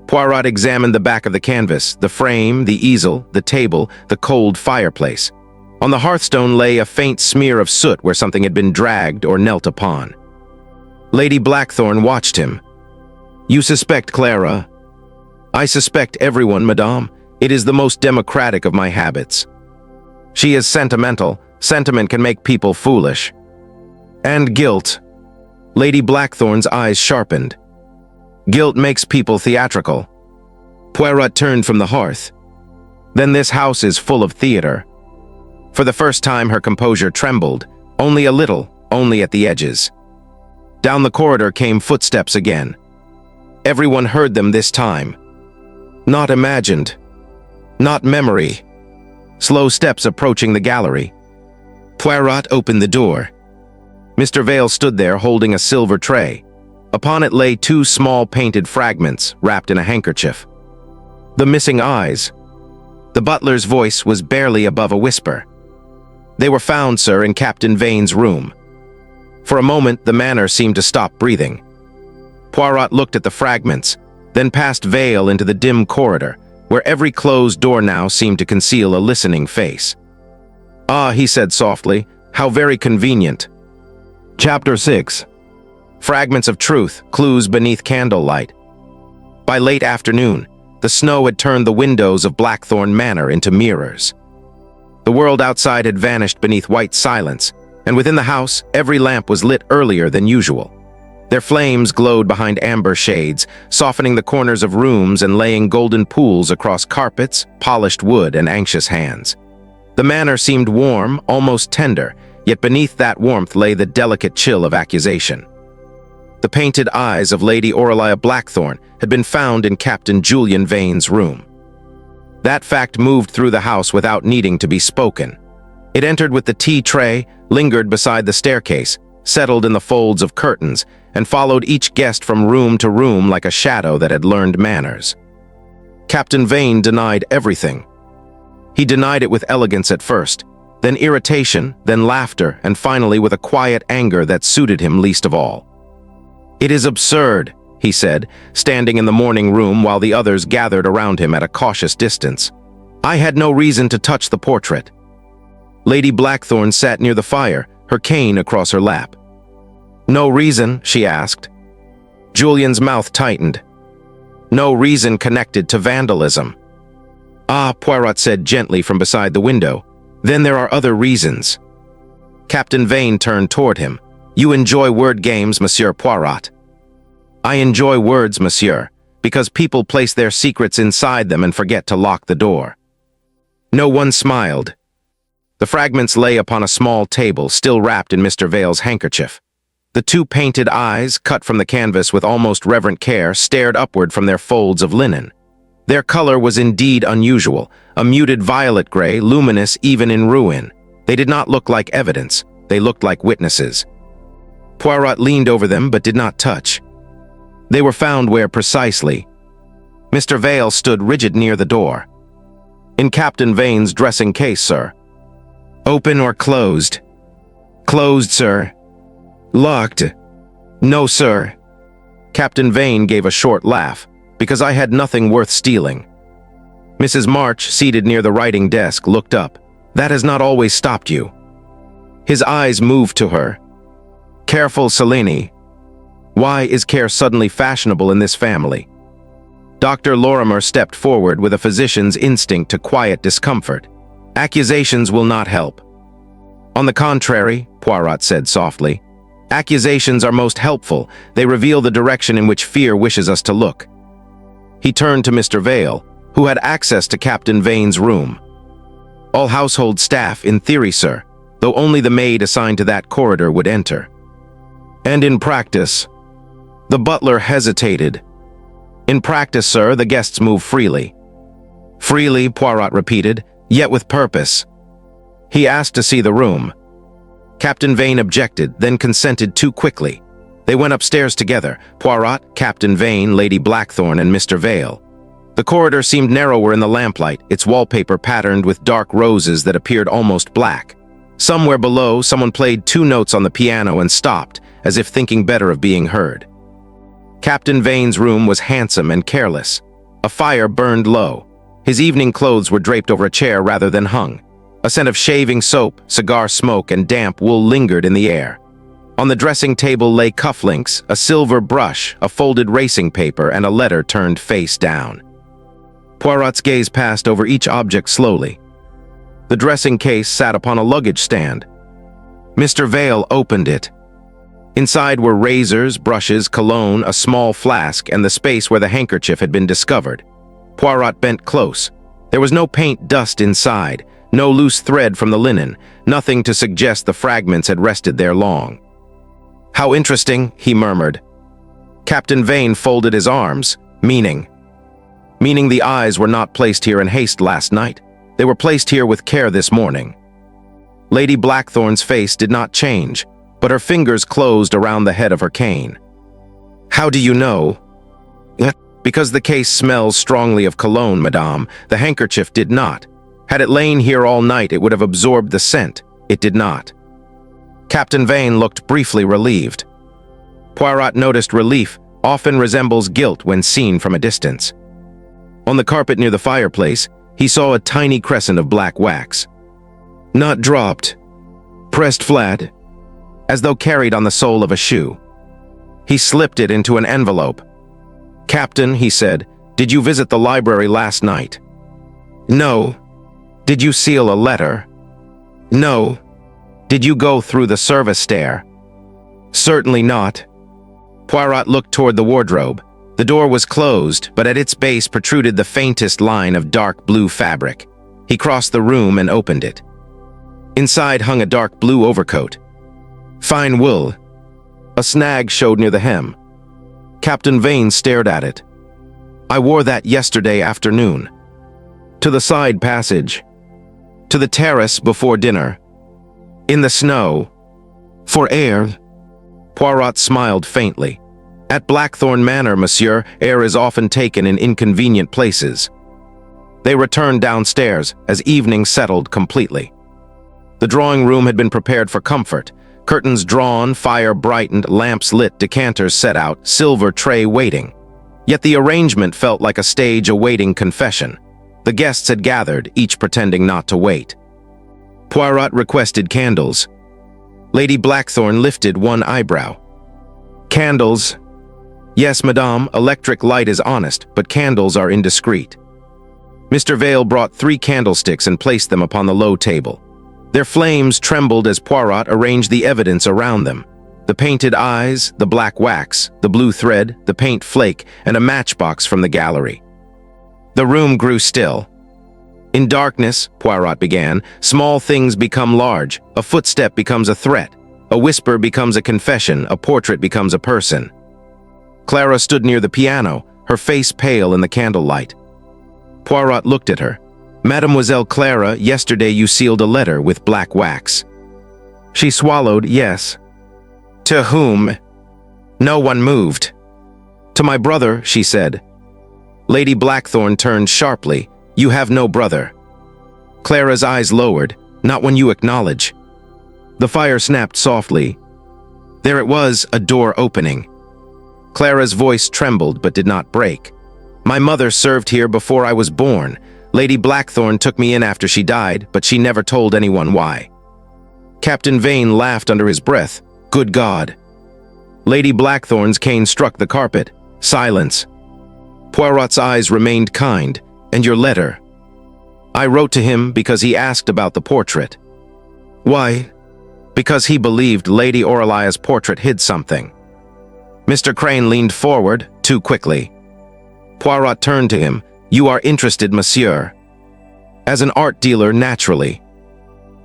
Poirot examined the back of the canvas, the frame, the easel, the table, the cold fireplace. On the hearthstone lay a faint smear of soot where something had been dragged or knelt upon. Lady Blackthorn watched him. "You suspect Clara?" "I suspect everyone, Madame. It is the most democratic of my habits." "She is sentimental. Sentiment can make people foolish." "And guilt." Lady Blackthorn's eyes sharpened. "Guilt makes people theatrical." Poirot turned from the hearth. "Then this house is full of theater." For the first time her composure trembled, only a little, only at the edges. Down the corridor came footsteps again. Everyone heard them this time. Not imagined. Not memory. Slow steps approaching the gallery. Poirot opened the door. Mr. Vale stood there holding a silver tray. Upon it lay 2 small painted fragments wrapped in a handkerchief. The missing eyes. The butler's voice was barely above a whisper. "They were found, sir, in Captain Vane's room." For a moment, the manor seemed to stop breathing. Poirot looked at the fragments, then past Vale into the dim corridor, where every closed door now seemed to conceal a listening face. "Ah," he said softly, "how very convenient." Chapter 6. Fragments of truth, clues beneath candlelight. By late afternoon, The snow had turned the windows of Blackthorn Manor into mirrors. The world outside had vanished beneath white silence, and within the house, every lamp was lit earlier than usual. Their flames glowed behind amber shades, softening the corners of rooms and laying golden pools across carpets, polished wood, and anxious hands. The manor seemed warm, almost tender, yet beneath that warmth lay the delicate chill of accusation. The painted eyes of Lady Aurelia Blackthorn had been found in Captain Julian Vane's room. That fact moved through the house without needing to be spoken. It entered with the tea tray, lingered beside the staircase, settled in the folds of curtains, and followed each guest from room to room like a shadow that had learned manners. Captain Vane denied everything. He denied it with elegance at first, then irritation, then laughter, and finally with a quiet anger that suited him least of all. "It is absurd," he said, standing in the morning room while the others gathered around him at a cautious distance. "I had no reason to touch the portrait." Lady Blackthorn sat near the fire, her cane across her lap. "No reason?" she asked. Julian's mouth tightened. "No reason connected to vandalism." "Ah," Poirot said gently from beside the window. "Then there are other reasons." Captain Vane turned toward him. "You enjoy word games, Monsieur Poirot." "I enjoy words, monsieur, because people place their secrets inside them and forget to lock the door." No one smiled. The fragments lay upon a small table, still wrapped in Mr. Vale's handkerchief. The two painted eyes, cut from the canvas with almost reverent care, stared upward from their folds of linen. Their color was indeed unusual, a muted violet gray, luminous even in ruin. They did not look like evidence, they looked like witnesses. Poirot leaned over them but did not touch. They were found where precisely? Mr. Vale stood rigid near the door. "In Captain Vane's dressing case, sir." "Open or closed?" "Closed, sir." "Locked?" "No, sir." Captain Vane gave a short laugh. "Because I had nothing worth stealing." Mrs. March, seated near the writing desk, looked up. "That has not always stopped you." His eyes moved to her. "Careful, Selene. Why is care suddenly fashionable in this family?" Dr. Lorimer stepped forward with a physician's instinct to quiet discomfort. "Accusations will not help." "On the contrary," Poirot said softly, "accusations are most helpful. They reveal the direction in which fear wishes us to look." He turned to Mr. Vale, who had access to Captain Vane's room. "All household staff, in theory, sir, though only the maid assigned to that corridor would enter." "And in practice?" The butler hesitated. "In practice, sir, the guests move freely." "Freely," Poirot repeated, "yet with purpose." He asked to see the room. Captain Vane objected, then consented too quickly. They went upstairs together, Poirot, Captain Vane, Lady Blackthorn, and Mr. Vale. The corridor seemed narrower in the lamplight, its wallpaper patterned with dark roses that appeared almost black. Somewhere below, someone played 2 notes on the piano and stopped, as if thinking better of being heard. Captain Vane's room was handsome and careless. A fire burned low. His evening clothes were draped over a chair rather than hung. A scent of shaving soap, cigar smoke, and damp wool lingered in the air. On the dressing table lay cufflinks, a silver brush, a folded racing paper, and a letter turned face down. Poirot's gaze passed over each object slowly. The dressing case sat upon a luggage stand. Mr. Vale opened it. Inside were razors, brushes, cologne, a small flask, and the space where the handkerchief had been discovered. Poirot bent close. There was no paint dust inside, no loose thread from the linen, nothing to suggest the fragments had rested there long. "How interesting," he murmured. Captain Vane folded his arms, meaning the eyes were not placed here in haste last night. They were placed here with care this morning. Lady Blackthorn's face did not change, but her fingers closed around the head of her cane. "How do you know?" "Because the case smells strongly of cologne, madame. The handkerchief did not. Had it lain here all night, it would have absorbed the scent. It did not." Captain Vane looked briefly relieved. Poirot noticed relief often resembles guilt when seen from a distance. On the carpet near the fireplace, he saw a tiny crescent of black wax. Not dropped, pressed flat, as though carried on the sole of a shoe. He slipped it into an envelope. "Captain," he said, Did you visit the library last night? No. Did you seal a letter? No. Did you go through the service stair? Certainly not. Poirot looked toward the wardrobe. The door was closed, but at its base protruded the faintest line of dark blue fabric. He crossed the room and opened it. Inside hung a dark blue overcoat. Fine wool. A snag showed near the hem. Captain Vane stared at it. I wore that yesterday afternoon. To the side passage. To the terrace before dinner. In the snow. For air. Poirot smiled faintly. At Blackthorn Manor, monsieur, air is often taken in inconvenient places. They returned downstairs as evening settled completely. The drawing room had been prepared for comfort. Curtains drawn, fire brightened, lamps lit, decanters set out, silver tray waiting. Yet the arrangement felt like a stage awaiting confession. The guests had gathered, each pretending not to wait. Poirot requested candles. Lady Blackthorn lifted one eyebrow. Candles? Yes, madame, electric light is honest, but candles are indiscreet. Mr. Vale brought 3 candlesticks and placed them upon the low table. Their flames trembled as Poirot arranged the evidence around them. The painted eyes, the black wax, the blue thread, the paint flake, and a matchbox from the gallery. The room grew still. In darkness, Poirot began, small things become large. A footstep becomes a threat. A whisper becomes a confession. A portrait becomes a person. Clara stood near the piano, her face pale in the candlelight. Poirot looked at her. Mademoiselle Clara, yesterday you sealed a letter with black wax. She swallowed, yes. To whom? No one moved. To my brother, she said. Lady Blackthorn turned sharply. You have no brother. Clara's eyes lowered. Not when you acknowledge. The fire snapped softly. There it was, a door opening. Clara's voice trembled but did not break. My mother served here before I was born. Lady Blackthorn took me in after she died, but she never told anyone why. Captain Vane laughed under his breath. Good God. Lady Blackthorn's cane struck the carpet. Silence. Poirot's eyes remained kind. And your letter? I wrote to him because he asked about the portrait. Why? Because he believed Lady Aurelia's portrait hid something. Mr. Crane leaned forward, too quickly. Poirot turned to him. You are interested, monsieur. As an art dealer, naturally.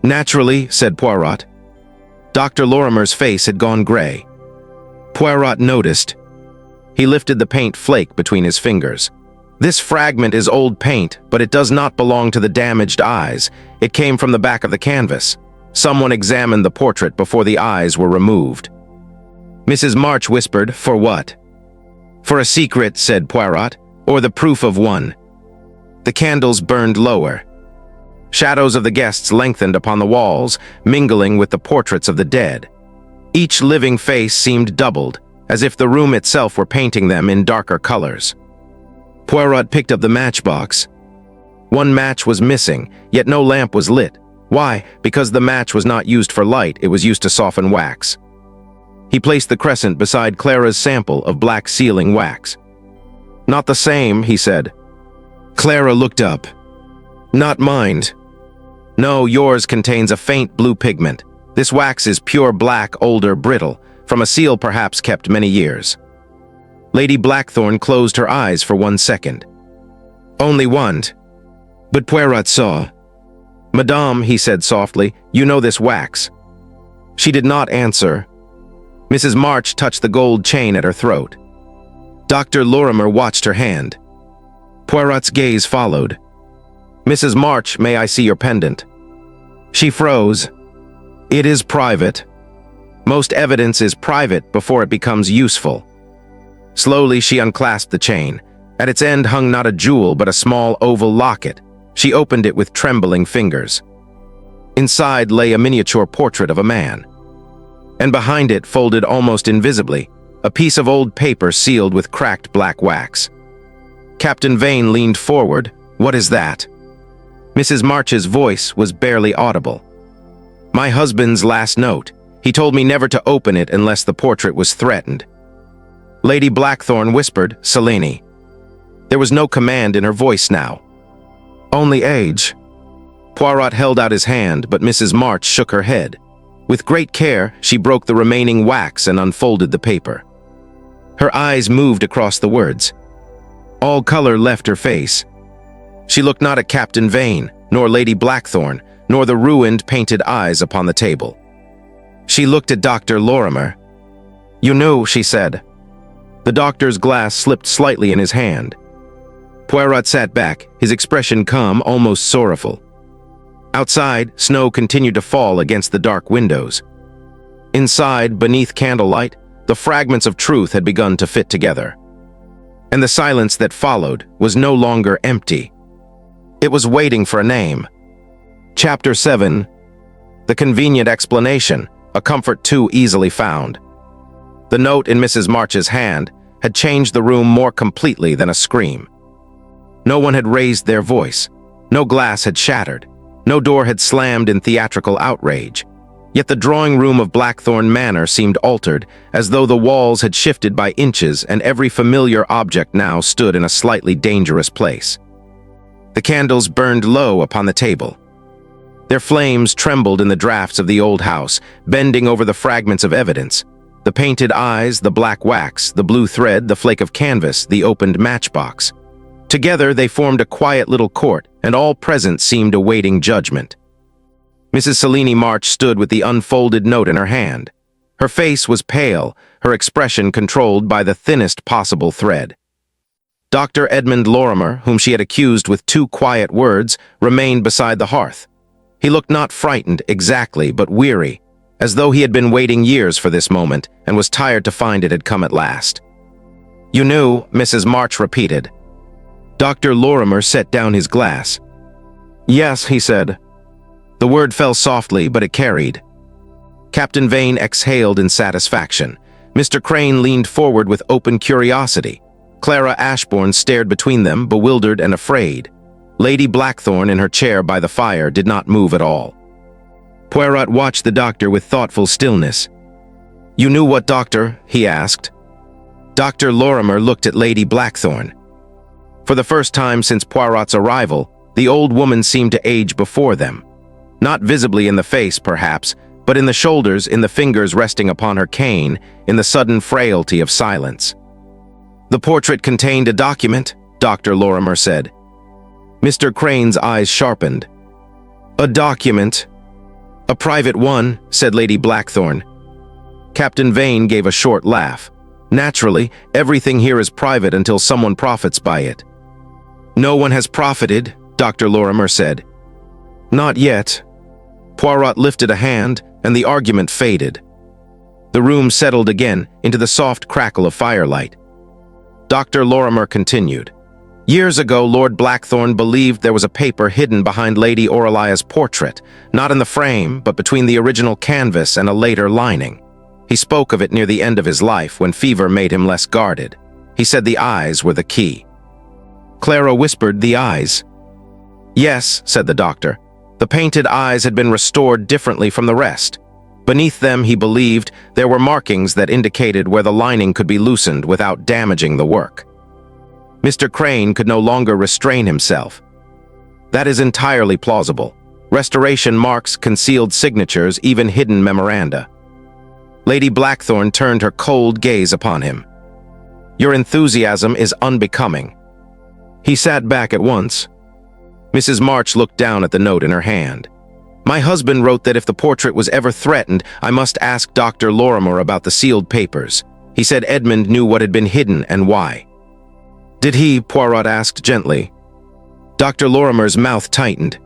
Naturally, said Poirot. Dr. Lorimer's face had gone gray. Poirot noticed. He lifted the paint flake between his fingers. This fragment is old paint, but it does not belong to the damaged eyes. It came from the back of the canvas. Someone examined the portrait before the eyes were removed. Mrs. March whispered, For what? For a secret, said Poirot, or the proof of one. The candles burned lower. Shadows of the guests lengthened upon the walls, mingling with the portraits of the dead. Each living face seemed doubled, as if the room itself were painting them in darker colors. Poirot picked up the matchbox. One match was missing, yet no lamp was lit. Why? Because the match was not used for light, it was used to soften wax. He placed the crescent beside Clara's sample of black sealing wax. Not the same, he said. Clara looked up. Not mine. No, yours contains a faint blue pigment. This wax is pure black, older, brittle, from a seal perhaps kept many years. Lady Blackthorn closed her eyes for 1 second. Only one. But Poirot saw. Madame, he said softly, you know this wax. She did not answer. Mrs. March touched the gold chain at her throat. Dr. Lorimer watched her hand. Poirot's gaze followed. Mrs. March, may I see your pendant? She froze. It is private. Most evidence is private before it becomes useful. Slowly she unclasped the chain. At its end hung not a jewel but a small oval locket. She opened it with trembling fingers. Inside lay a miniature portrait of a man. And behind it, folded almost invisibly, a piece of old paper sealed with cracked black wax. Captain Vane leaned forward. What is that? Mrs. March's voice was barely audible. My husband's last note. He told me never to open it unless the portrait was threatened. Lady Blackthorn whispered, Selene. There was no command in her voice now. Only age. Poirot held out his hand, but Mrs. March shook her head. With great care, she broke the remaining wax and unfolded the paper. Her eyes moved across the words. All color left her face. She looked not at Captain Vane, nor Lady Blackthorn, nor the ruined, painted eyes upon the table. She looked at Dr. Lorimer. "You knew," she said. The doctor's glass slipped slightly in his hand. Poirot sat back, his expression calm, almost sorrowful. Outside, snow continued to fall against the dark windows. Inside, beneath candlelight, the fragments of truth had begun to fit together. And the silence that followed was no longer empty. It was waiting for a name. Chapter 7. The convenient explanation, a comfort too easily found. The note in Mrs. March's hand had changed the room more completely than a scream. No one had raised their voice. No glass had shattered. No door had slammed in theatrical outrage. Yet the drawing room of Blackthorn Manor seemed altered, as though the walls had shifted by inches and every familiar object now stood in a slightly dangerous place. The candles burned low upon the table. Their flames trembled in the drafts of the old house, bending over the fragments of evidence. The painted eyes, the black wax, the blue thread, the flake of canvas, the opened matchbox. Together they formed a quiet little court, and all present seemed awaiting judgment. Mrs. Cellini March stood with the unfolded note in her hand. Her face was pale, her expression controlled by the thinnest possible thread. Dr. Edmund Lorimer, whom she had accused with 2 quiet words, remained beside the hearth. He looked not frightened exactly, but weary, as though he had been waiting years for this moment and was tired to find it had come at last. "You knew," Mrs. March repeated. Dr. Lorimer set down his glass. "Yes," he said. The word fell softly, but it carried. Captain Vane exhaled in satisfaction. Mr. Crane leaned forward with open curiosity. Clara Ashbourne stared between them, bewildered and afraid. Lady Blackthorn, in her chair by the fire, did not move at all. Poirot watched the doctor with thoughtful stillness. "You knew what, doctor?" he asked. Dr. Lorimer looked at Lady Blackthorn. For the first time since Poirot's arrival, the old woman seemed to age before them. Not visibly in the face, perhaps, but in the shoulders, in the fingers resting upon her cane, in the sudden frailty of silence. "The portrait contained a document," Dr. Lorimer said. Mr. Crane's eyes sharpened. "A document?" "A private one," said Lady Blackthorn. Captain Vane gave a short laugh. "Naturally, everything here is private until someone profits by it." "No one has profited," Dr. Lorimer said. "Not yet." Poirot lifted a hand, and the argument faded. The room settled again into the soft crackle of firelight. Dr. Lorimer continued. "Years ago, Lord Blackthorn believed there was a paper hidden behind Lady Aurelia's portrait, not in the frame, but between the original canvas and a later lining. He spoke of it near the end of his life, when fever made him less guarded. He said the eyes were the key." Clara whispered, "The eyes?" "Yes," said the doctor. "The painted eyes had been restored differently from the rest. Beneath them, he believed, there were markings that indicated where the lining could be loosened without damaging the work." Mr. Crane could no longer restrain himself. "That is entirely plausible. Restoration marks concealed signatures, even hidden memoranda." Lady Blackthorn turned her cold gaze upon him. "Your enthusiasm is unbecoming." He sat back at once. Mrs. March looked down at the note in her hand. "My husband wrote that if the portrait was ever threatened, I must ask Dr. Lorimer about the sealed papers. He said Edmund knew what had been hidden and why." "Did he?" Poirot asked gently. Dr. Lorimer's mouth tightened.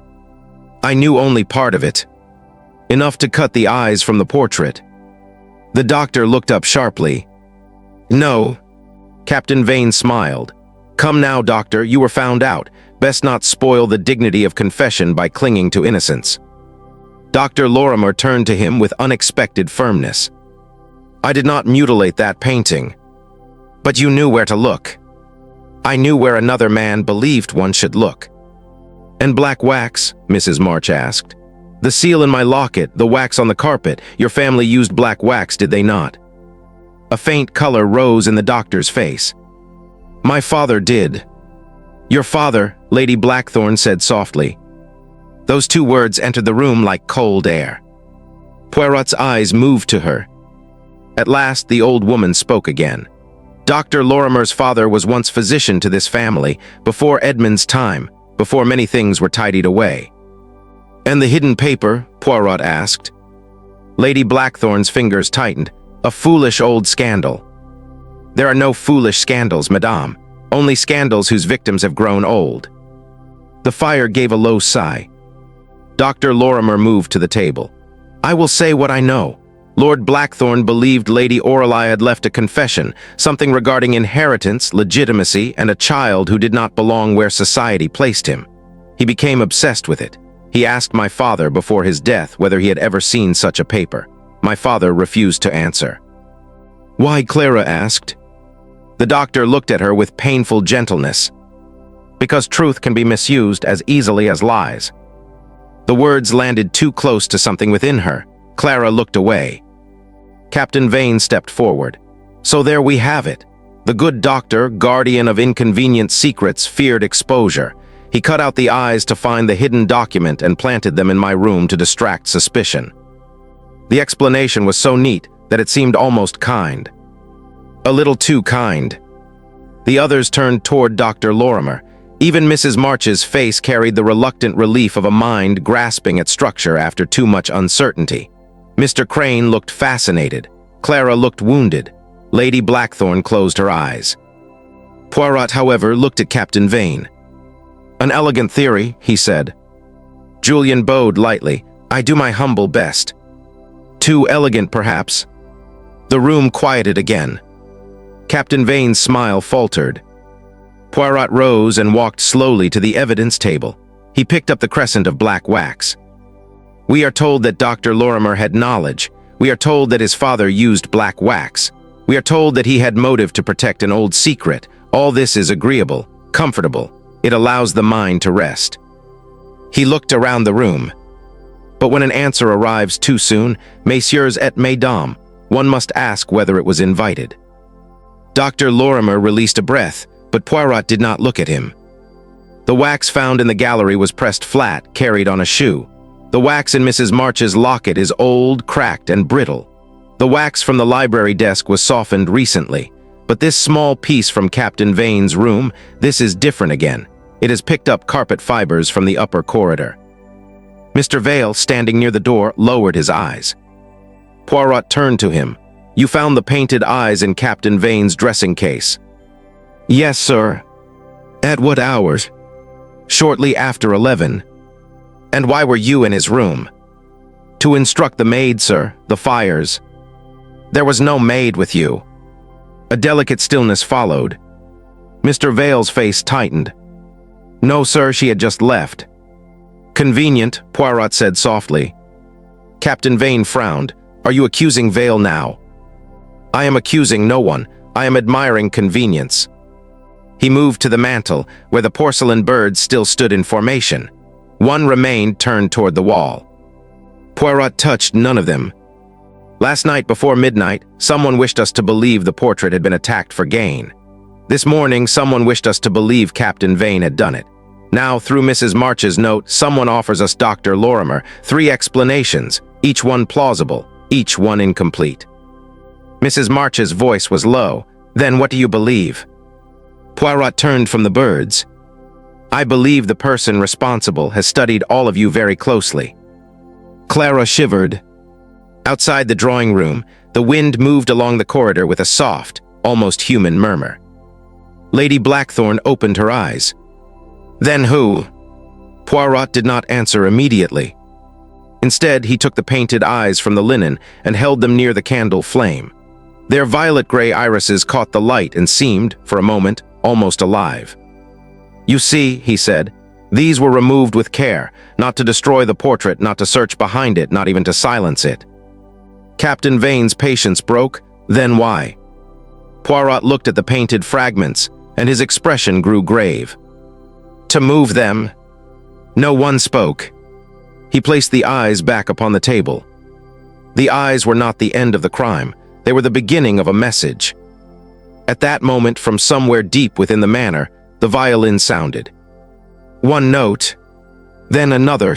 "I knew only part of it. Enough to cut the eyes from the portrait." The doctor looked up sharply. "No." Captain Vane smiled. "Come now, doctor, you were found out. Best not spoil the dignity of confession by clinging to innocence." Dr. Lorimer turned to him with unexpected firmness. "I did not mutilate that painting. But you knew where to look." "I knew where another man believed one should look." "And black wax?" Mrs. March asked. "The seal in my locket, the wax on the carpet, your family used black wax, did they not?" A faint color rose in the doctor's face. "My father did." "Your father," Lady Blackthorn said softly. Those two words entered the room like cold air. Poirot's eyes moved to her. At last, the old woman spoke again. "Dr. Lorimer's father was once physician to this family, before Edmund's time, before many things were tidied away." "And the hidden paper?" Poirot asked. Lady Blackthorn's fingers tightened. "A foolish old scandal." "There are no foolish scandals, madame. Only scandals whose victims have grown old." The fire gave a low sigh. Dr. Lorimer moved to the table. "I will say what I know. Lord Blackthorn believed Lady Orelei had left a confession, something regarding inheritance, legitimacy, and a child who did not belong where society placed him. He became obsessed with it. He asked my father before his death whether he had ever seen such a paper. My father refused to answer." "Why?" Clara asked. The doctor looked at her with painful gentleness. "Because truth can be misused as easily as lies." The words landed too close to something within her. Clara looked away. Captain Vane stepped forward. "So there we have it. The good doctor, guardian of inconvenient secrets, feared exposure. He cut out the eyes to find the hidden document and planted them in my room to distract suspicion." The explanation was so neat that it seemed almost kind. A little too kind. The others turned toward Dr. Lorimer. Even Mrs. March's face carried the reluctant relief of a mind grasping at structure after too much uncertainty. Mr. Crane looked fascinated. Clara looked wounded. Lady Blackthorn closed her eyes. Poirot, however, looked at Captain Vane. "An elegant theory," he said. Julian bowed lightly. "I do my humble best." "Too elegant, perhaps." The room quieted again. Captain Vane's smile faltered. Poirot rose and walked slowly to the evidence table. He picked up the crescent of black wax. "We are told that Dr. Lorimer had knowledge. We are told that his father used black wax. We are told that he had motive to protect an old secret. All this is agreeable, comfortable. It allows the mind to rest." He looked around the room. But when an answer arrives too soon, messieurs et mesdames, one must ask whether it was invited. Dr. Lorimer released a breath, but Poirot did not look at him. The wax found in the gallery was pressed flat, carried on a shoe. The wax in Mrs. March's locket is old, cracked, and brittle. The wax from the library desk was softened recently. But this small piece from Captain Vane's room, this is different again. It has picked up carpet fibers from the upper corridor. Mr. Vale, standing near the door, lowered his eyes. Poirot turned to him. "You found the painted eyes in Captain Vane's dressing case?" "Yes, sir." "At what hours?" "Shortly after 11. "And why were you in his room?" "To instruct the maid, sir, the fires." "There was no maid with you." A delicate stillness followed. Mr. Vale's face tightened. "No, sir, she had just left." "Convenient," Poirot said softly. Captain Vane frowned. "Are you accusing Vale now?" "I am accusing no one. I am admiring convenience." He moved to the mantel, where the porcelain birds still stood in formation. One remained turned toward the wall. Poirot touched none of them. "Last night before midnight, someone wished us to believe the portrait had been attacked for gain. This morning, someone wished us to believe Captain Vane had done it. Now, through Mrs. March's note, someone offers us Dr. Lorimer 3 explanations, each one plausible, each one incomplete." Mrs. March's voice was low. "Then what do you believe?" Poirot turned from the birds. "I believe the person responsible has studied all of you very closely." Clara shivered. Outside the drawing room, the wind moved along the corridor with a soft, almost human murmur. Lady Blackthorn opened her eyes. "Then who?" Poirot did not answer immediately. Instead, he took the painted eyes from the linen and held them near the candle flame. Their violet-gray irises caught the light and seemed, for a moment, almost alive. "You see," he said, "these were removed with care, not to destroy the portrait, not to search behind it, not even to silence it." Captain Vane's patience broke. "Then why?" Poirot looked at the painted fragments, and his expression grew grave. "To move them." No one spoke. He placed the eyes back upon the table. The eyes were not the end of the crime. They were the beginning of a message. At that moment, from somewhere deep within the manor, The violin sounded. One note, then another.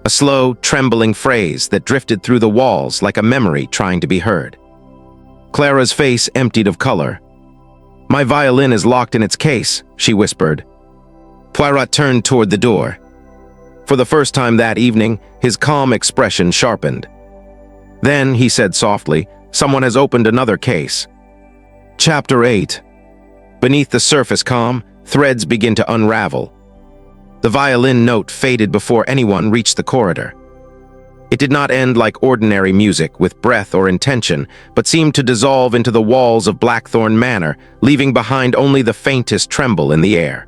A slow, trembling phrase that drifted through the walls like a memory trying to be heard. Clara's face emptied of color. "My violin is locked in its case," she whispered. Poirot turned toward the door. For the first time that evening, his calm expression sharpened. "Then," he said softly, "someone has opened another case." Chapter 8. Beneath the surface calm, threads begin to unravel. The violin note faded before anyone reached the corridor. It did not end like ordinary music with breath or intention, but seemed to dissolve into the walls of Blackthorn Manor, leaving behind only the faintest tremble in the air.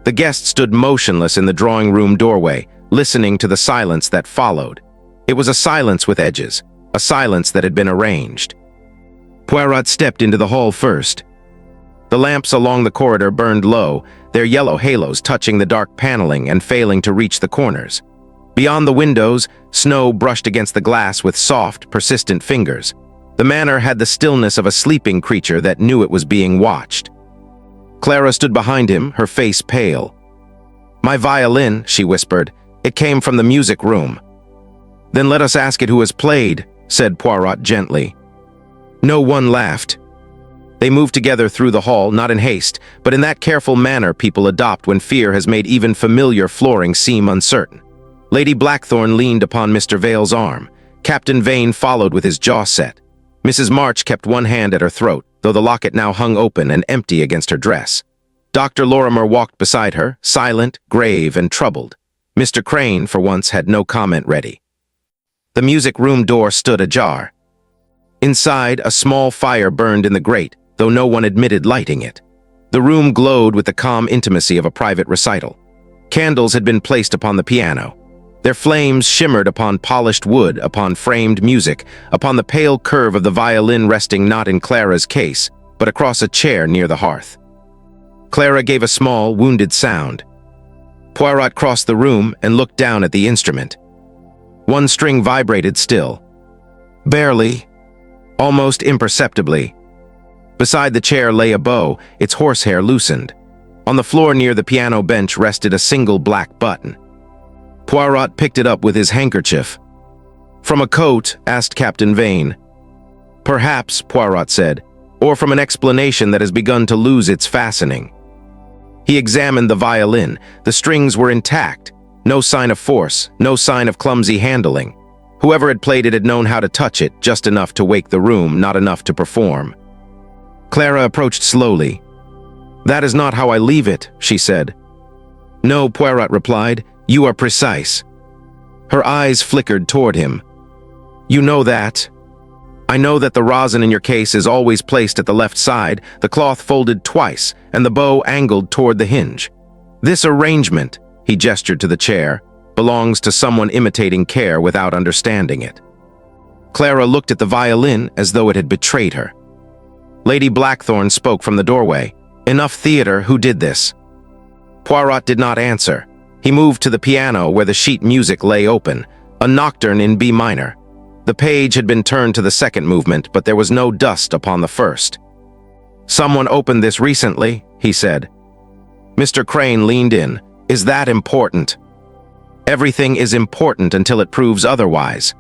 The guests stood motionless in the drawing-room doorway, listening to the silence that followed. It was a silence with edges, a silence that had been arranged. Poirot stepped into the hall first. The lamps along the corridor burned low, their yellow halos touching the dark paneling and failing to reach the corners. Beyond the windows, snow brushed against the glass with soft, persistent fingers. The manor had the stillness of a sleeping creature that knew it was being watched. Clara stood behind him, her face pale. "My violin," she whispered. "It came from the music room." "Then let us ask it who has played," said Poirot gently. No one laughed. They moved together through the hall, not in haste, but in that careful manner people adopt when fear has made even familiar flooring seem uncertain. Lady Blackthorn leaned upon Mr. Vale's arm. Captain Vane followed with his jaw set. Mrs. March kept one hand at her throat, though the locket now hung open and empty against her dress. Dr. Lorimer walked beside her, silent, grave, and troubled. Mr. Crane, for once, had no comment ready. The music room door stood ajar. Inside, a small fire burned in the grate, though no one admitted lighting it. The room glowed with the calm intimacy of a private recital. Candles had been placed upon the piano. Their flames shimmered upon polished wood, upon framed music, upon the pale curve of the violin resting not in Clara's case, but across a chair near the hearth. Clara gave a small, wounded sound. Poirot crossed the room and looked down at the instrument. One string vibrated still. Barely, almost imperceptibly. Beside the chair lay a bow, its horsehair loosened. On the floor near the piano bench rested a single black button. Poirot picked it up with his handkerchief. "From a coat?" asked Captain Vane. "Perhaps," Poirot said, "or from an explanation that has begun to lose its fastening." He examined the violin. The strings were intact. No sign of force, no sign of clumsy handling. Whoever had played it had known how to touch it, just enough to wake the room, not enough to perform. Clara approached slowly. "That is not how I leave it," she said. "No," Poirot replied, "you are precise." Her eyes flickered toward him. "You know that. I know that the rosin in your case is always placed at the left side, the cloth folded twice, and the bow angled toward the hinge. This arrangement," he gestured to the chair, "belongs to someone imitating care without understanding it." Clara looked at the violin as though it had betrayed her. Lady Blackthorn spoke from the doorway. "Enough theater, who did this?" Poirot did not answer. He moved to the piano where the sheet music lay open, a nocturne in B minor. The page had been turned to the second movement, but there was no dust upon the first. "Someone opened this recently," he said. Mr. Crane leaned in. "Is that important?" "Everything is important until it proves otherwise."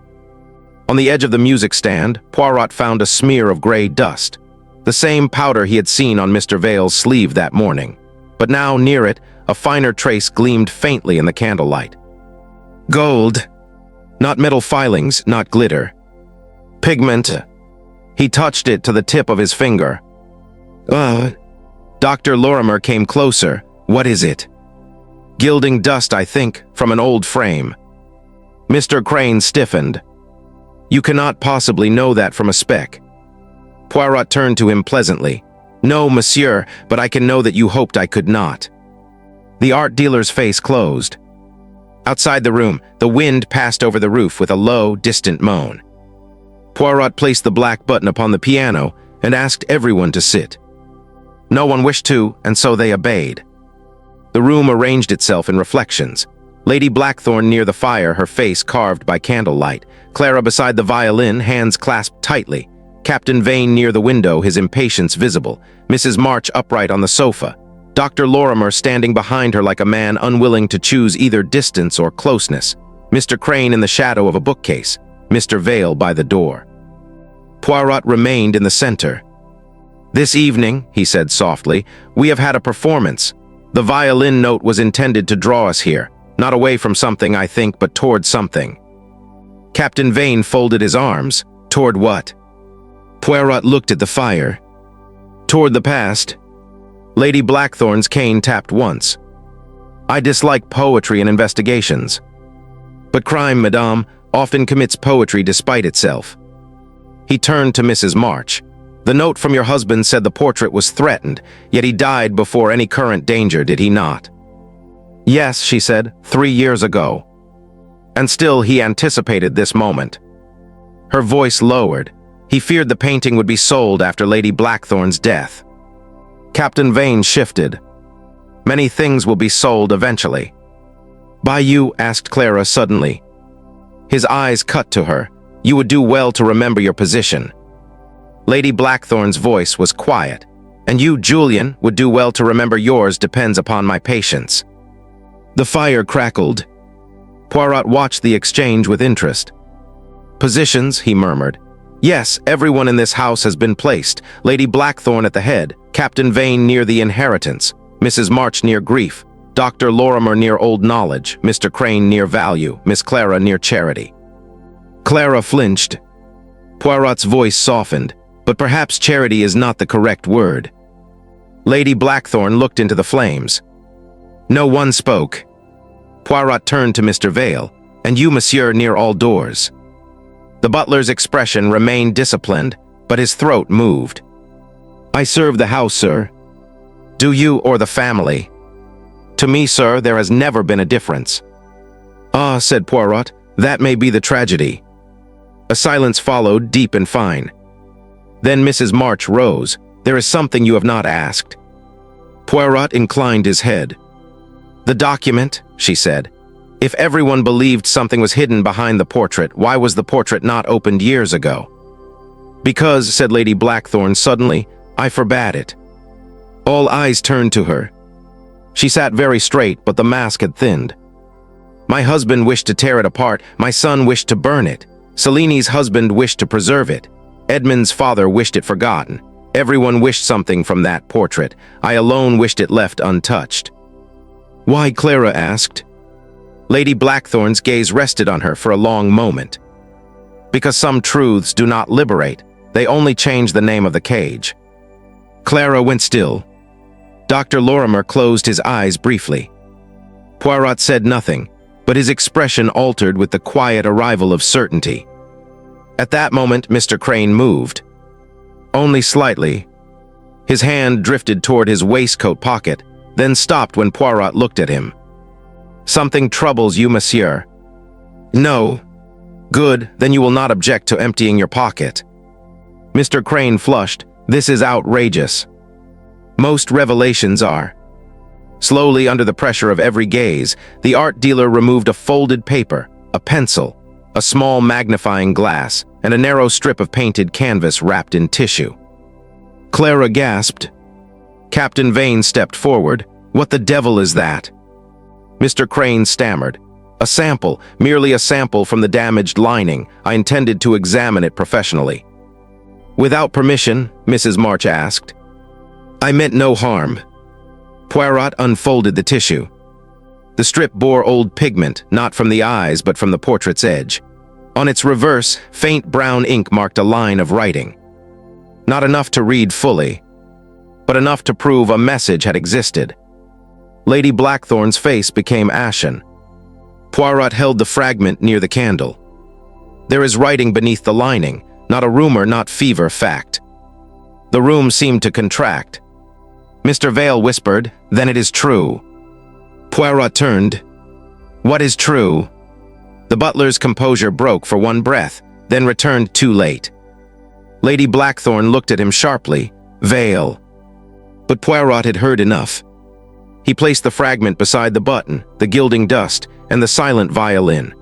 On the edge of the music stand, Poirot found a smear of gray dust, the same powder he had seen on Mr. Vale's sleeve that morning. But now, near it, a finer trace gleamed faintly in the candlelight. Gold. Not metal filings, not glitter. Pigment. He touched it to the tip of his finger. Dr. Lorimer came closer. "What is it?" "Gilding dust, I think, from an old frame." Mr. Crane stiffened. "You cannot possibly know that from a speck." Poirot turned to him pleasantly. "No, monsieur, but I can know that you hoped I could not." The art dealer's face closed. Outside the room, the wind passed over the roof with a low, distant moan. Poirot placed the black button upon the piano and asked everyone to sit. No one wished to, and so they obeyed. The room arranged itself in reflections. Lady Blackthorn near the fire, her face carved by candlelight. Clara beside the violin, hands clasped tightly. Captain Vane near the window, his impatience visible. Mrs. March upright on the sofa. Dr. Lorimer standing behind her like a man unwilling to choose either distance or closeness, Mr. Crane in the shadow of a bookcase, Mr. Vale by the door. Poirot remained in the center. "This evening," he said softly, "we have had a performance. The violin note was intended to draw us here, not away from something, I think, but toward something." Captain Vane folded his arms. "Toward what?" Poirot looked at the fire. "Toward the past." Lady Blackthorn's cane tapped once. "I dislike poetry and investigations. But crime, madame, often commits poetry despite itself." He turned to Mrs. March. "The note from your husband said the portrait was threatened, yet he died before any current danger, did he not?" "Yes," she said, 3 years ago. And still he anticipated this moment. Her voice lowered. He feared the painting would be sold after Lady Blackthorn's death. Captain Vane shifted. "Many things will be sold eventually." "By you?" asked Clara suddenly. His eyes cut to her. "You would do well to remember your position." Lady Blackthorn's voice was quiet. "And you, Julian, would do well to remember yours depends upon my patience." The fire crackled. Poirot watched the exchange with interest. "Positions," he murmured. "Yes, everyone in this house has been placed. Lady Blackthorn at the head, Captain Vane near the inheritance, Mrs. March near grief, Dr. Lorimer near old knowledge, Mr. Crane near value, Miss Clara near charity." Clara flinched. Poirot's voice softened, but perhaps charity is not the correct word. Lady Blackthorn looked into the flames. No one spoke. Poirot turned to Mr. Vale. "And you, monsieur, near all doors." The butler's expression remained disciplined, but his throat moved. "I serve the house, sir." "Do you, or the family?" "To me, sir, there has never been a difference." "Ah," said Poirot, "that may be the tragedy." A silence followed, deep and fine. Then Mrs. March rose. "There is something you have not asked." Poirot inclined his head. "The document," she said. "If everyone believed something was hidden behind the portrait, why was the portrait not opened years ago?" "Because," said Lady Blackthorn suddenly, "I forbade it." All eyes turned to her. She sat very straight, but the mask had thinned. "My husband wished to tear it apart. My son wished to burn it. Cellini's husband wished to preserve it. Edmund's father wished it forgotten. Everyone wished something from that portrait. I alone wished it left untouched." "Why?" Clara asked. Lady Blackthorn's gaze rested on her for a long moment. "Because some truths do not liberate. They only change the name of the cage." Clara went still. Dr. Lorimer closed his eyes briefly. Poirot said nothing, but his expression altered with the quiet arrival of certainty. At that moment, Mr. Crane moved. Only slightly. His hand drifted toward his waistcoat pocket, then stopped when Poirot looked at him. "Something troubles you, monsieur?" "No." "Good, then you will not object to emptying your pocket." Mr. Crane flushed. "This is outrageous." "Most revelations are." Slowly, under the pressure of every gaze, the art dealer removed a folded paper, a pencil, a small magnifying glass, and a narrow strip of painted canvas wrapped in tissue. Clara gasped. Captain Vane stepped forward. "What the devil is that?" Mr. Crane stammered. "A sample, merely a sample from the damaged lining. I intended to examine it professionally." "Without permission?" Mrs. March asked. "I meant no harm." Poirot unfolded the tissue. The strip bore old pigment, not from the eyes but from the portrait's edge. On its reverse, faint brown ink marked a line of writing. Not enough to read fully, but enough to prove a message had existed. Lady Blackthorn's face became ashen. Poirot held the fragment near the candle. "There is writing beneath the lining, not a rumor, not fever, fact." The room seemed to contract. Mr. Vale whispered, "Then it is true." Poirot turned. "What is true?" The butler's composure broke for one breath, then returned too late. Lady Blackthorn looked at him sharply. "Vale." But Poirot had heard enough. He placed the fragment beside the button, the gilding dust, and the silent violin.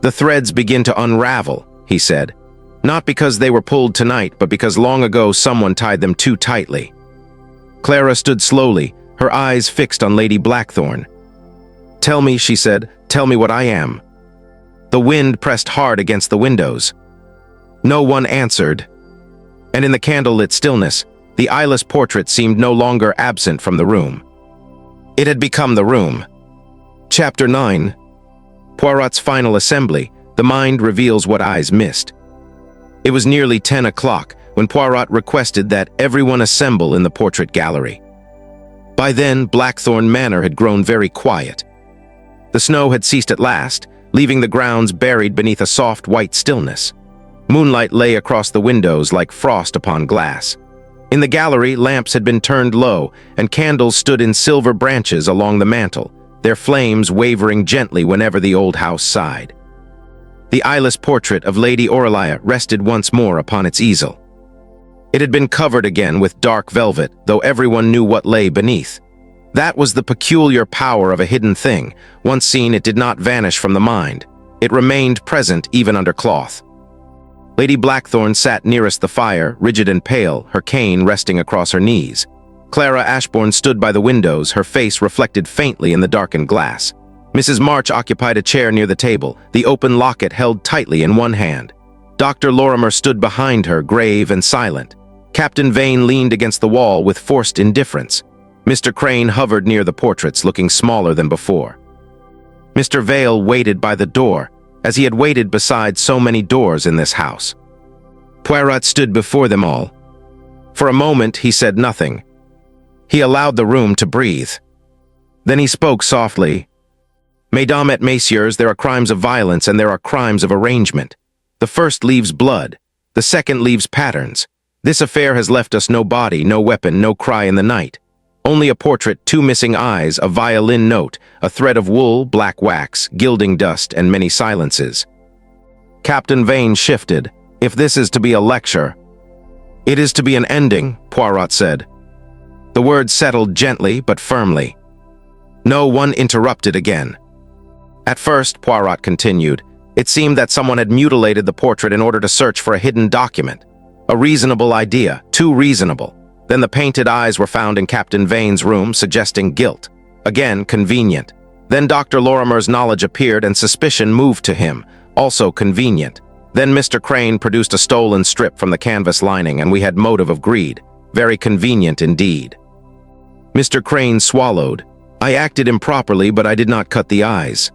"The threads begin to unravel," he said. "Not because they were pulled tonight, but because long ago someone tied them too tightly." Clara stood slowly, her eyes fixed on Lady Blackthorn. "Tell me," she said, "tell me what I am." The wind pressed hard against the windows. No one answered, and in the candlelit stillness, the eyeless portrait seemed no longer absent from the room. It had become the room. Chapter 9. Poirot's Final Assembly. The mind reveals what eyes missed. It was nearly 10 o'clock when Poirot requested that everyone assemble in the portrait gallery. By then, Blackthorn Manor had grown very quiet. The snow had ceased at last, leaving the grounds buried beneath a soft white stillness. Moonlight lay across the windows like frost upon glass. In the gallery, lamps had been turned low, and candles stood in silver branches along the mantel, their flames wavering gently whenever the old house sighed. The eyeless portrait of Lady Aurelia rested once more upon its easel. It had been covered again with dark velvet, though everyone knew what lay beneath. That was the peculiar power of a hidden thing. Once seen, it did not vanish from the mind. It remained present even under cloth. Lady Blackthorn sat nearest the fire, rigid and pale, her cane resting across her knees. Clara Ashbourne stood by the windows, her face reflected faintly in the darkened glass. Mrs. March occupied a chair near the table, the open locket held tightly in one hand. Dr. Lorimer stood behind her, grave and silent. Captain Vane leaned against the wall with forced indifference. Mr. Crane hovered near the portraits, looking smaller than before. Mr. Vale waited by the door, as he had waited beside so many doors in this house. Poirot stood before them all. For a moment he said nothing. He allowed the room to breathe. Then he spoke softly. "Mesdames et messieurs, there are crimes of violence and there are crimes of arrangement. The first leaves blood, the second leaves patterns. This affair has left us no body, no weapon, no cry in the night. Only a portrait, 2 missing eyes, a violin note, a thread of wool, black wax, gilding dust, and many silences." Captain Vane shifted. "If this is to be a lecture—" "It is to be an ending," Poirot said. The words settled gently but firmly. No one interrupted again. "At first," Poirot continued, "it seemed that someone had mutilated the portrait in order to search for a hidden document. A reasonable idea, too reasonable. Then the painted eyes were found in Captain Vane's room, suggesting guilt. Again, convenient. Then Dr. Lorimer's knowledge appeared and suspicion moved to him, also convenient. Then Mr. Crane produced a stolen strip from the canvas lining and we had motive of greed. Very convenient indeed." Mr. Crane swallowed. "I acted improperly, but I did not cut the eyes."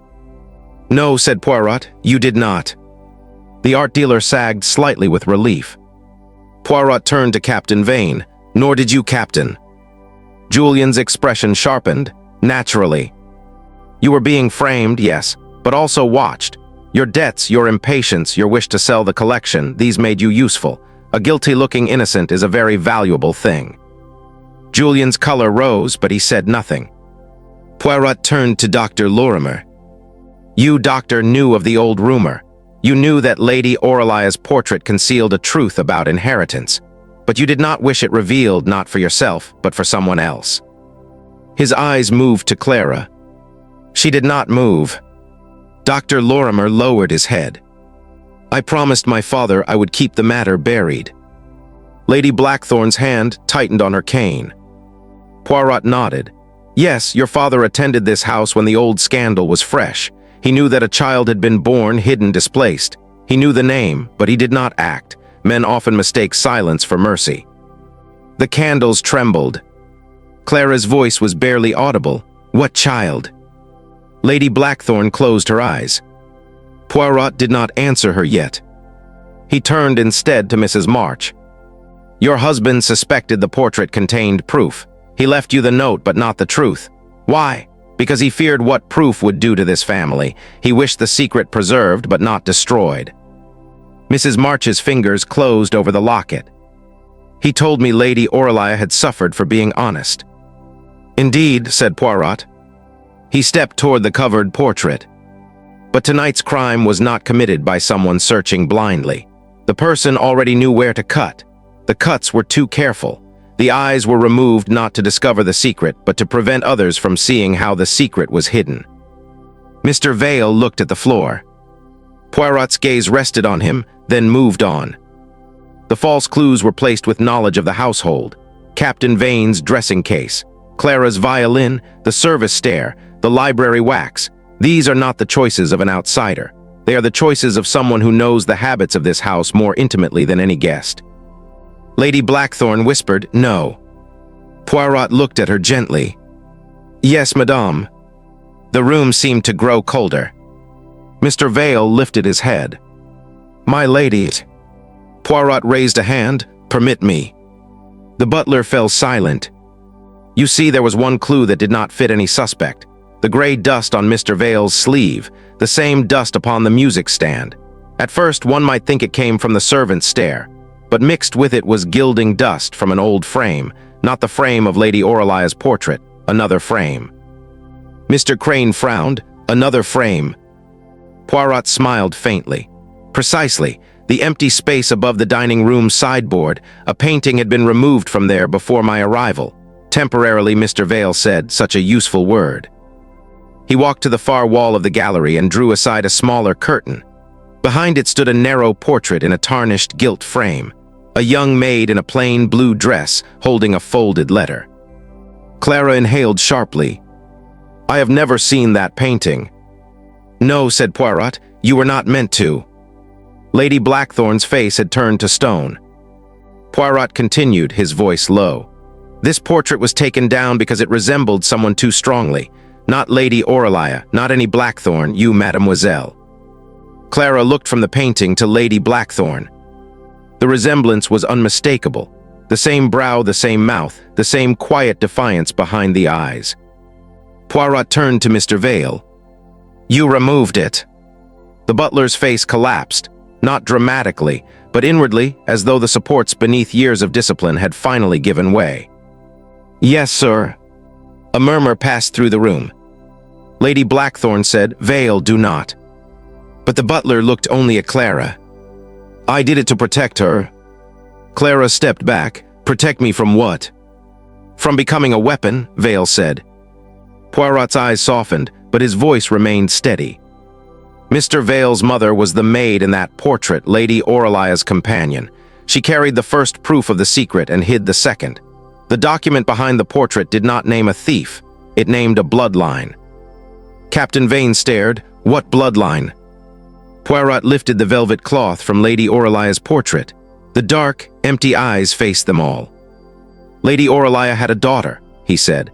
"No," said Poirot, "you did not." The art dealer sagged slightly with relief. Poirot turned to Captain Vane. "Nor did you, Captain." Julian's expression sharpened. "Naturally. You were being framed, yes, but also watched. Your debts, your impatience, your wish to sell the collection, these made you useful. A guilty-looking innocent is a very valuable thing." Julian's color rose, but he said nothing. Poirot turned to Dr. Lorimer. "You, Doctor, knew of the old rumor. You knew that Lady Aurelia's portrait concealed a truth about inheritance. But you did not wish it revealed, not for yourself, but for someone else." His eyes moved to Clara. She did not move. Dr. Lorimer lowered his head. "I promised my father I would keep the matter buried." Lady Blackthorn's hand tightened on her cane. Poirot nodded. "Yes, your father attended this house when the old scandal was fresh. He knew that a child had been born, hidden, displaced. He knew the name, but he did not act. Men often mistake silence for mercy." The candles trembled. Clara's voice was barely audible. "What child?" Lady Blackthorn closed her eyes. Poirot did not answer her yet. He turned instead to Mrs. March. "Your husband suspected the portrait contained proof. He left you the note, but not the truth. Why? Because he feared what proof would do to this family. He wished the secret preserved, but not destroyed." Mrs. March's fingers closed over the locket. "He told me Lady Aurelia had suffered for being honest." "Indeed," said Poirot. He stepped toward the covered portrait. But tonight's crime was not committed by someone searching blindly. The person already knew where to cut. The cuts were too careful. The eyes were removed not to discover the secret, but to prevent others from seeing how the secret was hidden. Mr. Vale looked at the floor. Poirot's gaze rested on him, then moved on. The false clues were placed with knowledge of the household. Captain Vane's dressing case, Clara's violin, the service stair, the library wax. These are not the choices of an outsider. They are the choices of someone who knows the habits of this house more intimately than any guest. Lady Blackthorn whispered, "No." Poirot looked at her gently. "Yes, madame." The room seemed to grow colder. Mr. Vale lifted his head. "My lady." Poirot raised a hand. "Permit me." The butler fell silent. You see, there was one clue that did not fit any suspect. The gray dust on Mr. Vale's sleeve, the same dust upon the music stand. At first, one might think it came from the servant's stair, but mixed with it was gilding dust from an old frame, not the frame of Lady Orelia's portrait, another frame. Mr. Crane frowned. "Another frame." Poirot smiled faintly. "Precisely. The empty space above the dining room sideboard, a painting had been removed from there before my arrival. Temporarily, Mr. Vale said, such a useful word. He walked to the far wall of the gallery and drew aside a smaller curtain. Behind it stood a narrow portrait in a tarnished gilt frame, a young maid in a plain blue dress holding a folded letter. Clara inhaled sharply. "I have never seen that painting." "No," said Poirot, "you were not meant to." Lady Blackthorn's face had turned to stone. Poirot continued, his voice low. "This portrait was taken down because it resembled someone too strongly. Not Lady Orelia, not any Blackthorn, you, mademoiselle." Clara looked from the painting to Lady Blackthorn. The resemblance was unmistakable. The same brow, the same mouth, the same quiet defiance behind the eyes. Poirot turned to Mr. Vale. "You removed it." The butler's face collapsed, not dramatically, but inwardly, as though the supports beneath years of discipline had finally given way. "Yes, sir." A murmur passed through the room. Lady Blackthorn said, "Vale, do not." But the butler looked only at Clara. "I did it to protect her." Clara stepped back. "Protect me from what?" "From becoming a weapon," Vale said. Poirot's eyes softened, but his voice remained steady. Mr. Vale's mother was the maid in that portrait, Lady Orelia's companion. She carried the first proof of the secret and hid the second. The document behind the portrait did not name a thief. It named a bloodline. Captain Vane stared. "What bloodline?" Poirot lifted the velvet cloth from Lady Orelia's portrait. The dark, empty eyes faced them all. "Lady Orelia had a daughter," he said.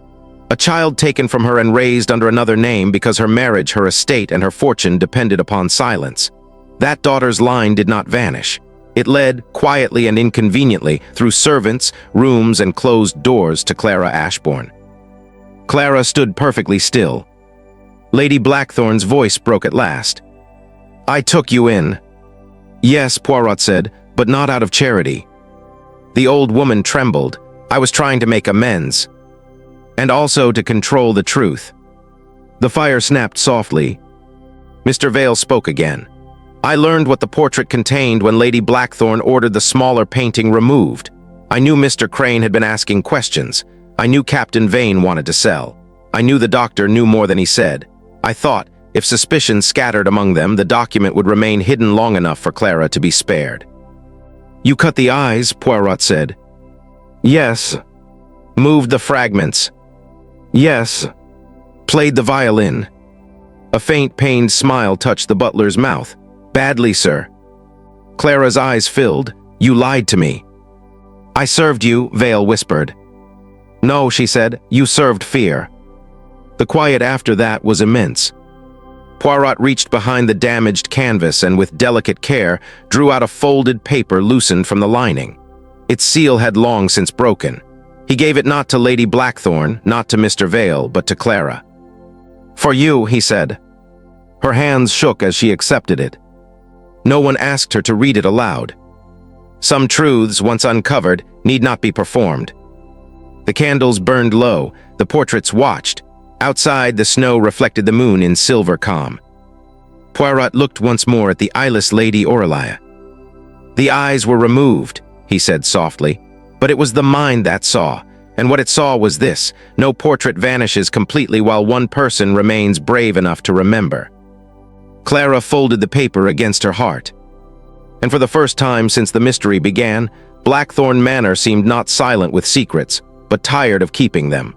"A child taken from her and raised under another name because her marriage, her estate, and her fortune depended upon silence. That daughter's line did not vanish. It led, quietly and inconveniently, through servants, rooms, and closed doors to Clara Ashbourne." Clara stood perfectly still. Lady Blackthorn's voice broke at last. "I took you in." "Yes," Poirot said, "but not out of charity." The old woman trembled. "I was trying to make amends. And also to control the truth." The fire snapped softly. Mr. Vale spoke again. "I learned what the portrait contained when Lady Blackthorn ordered the smaller painting removed. I knew Mr. Crane had been asking questions. I knew Captain Vane wanted to sell. I knew the doctor knew more than he said. I thought, if suspicion scattered among them, the document would remain hidden long enough for Clara to be spared." "You cut the eyes," Poirot said. "Yes." "Moved the fragments." "Yes." "Played the violin." A faint, pained smile touched the butler's mouth. "Badly, sir." Clara's eyes filled. "You lied to me." "I served you," Vale whispered. "No," she said, "you served fear." The quiet after that was immense. Poirot reached behind the damaged canvas and with delicate care drew out a folded paper loosened from the lining. Its seal had long since broken. He gave it not to Lady Blackthorn, not to Mr. Vale, but to Clara. "For you," he said. Her hands shook as she accepted it. No one asked her to read it aloud. Some truths, once uncovered, need not be performed. The candles burned low, the portraits watched. Outside, the snow reflected the moon in silver calm. Poirot looked once more at the eyeless Lady Orelia. "The eyes were removed," he said softly, "but it was the mind that saw, and what it saw was this: no portrait vanishes completely while one person remains brave enough to remember." Clara folded the paper against her heart. And for the first time since the mystery began, Blackthorn Manor seemed not silent with secrets, but tired of keeping them.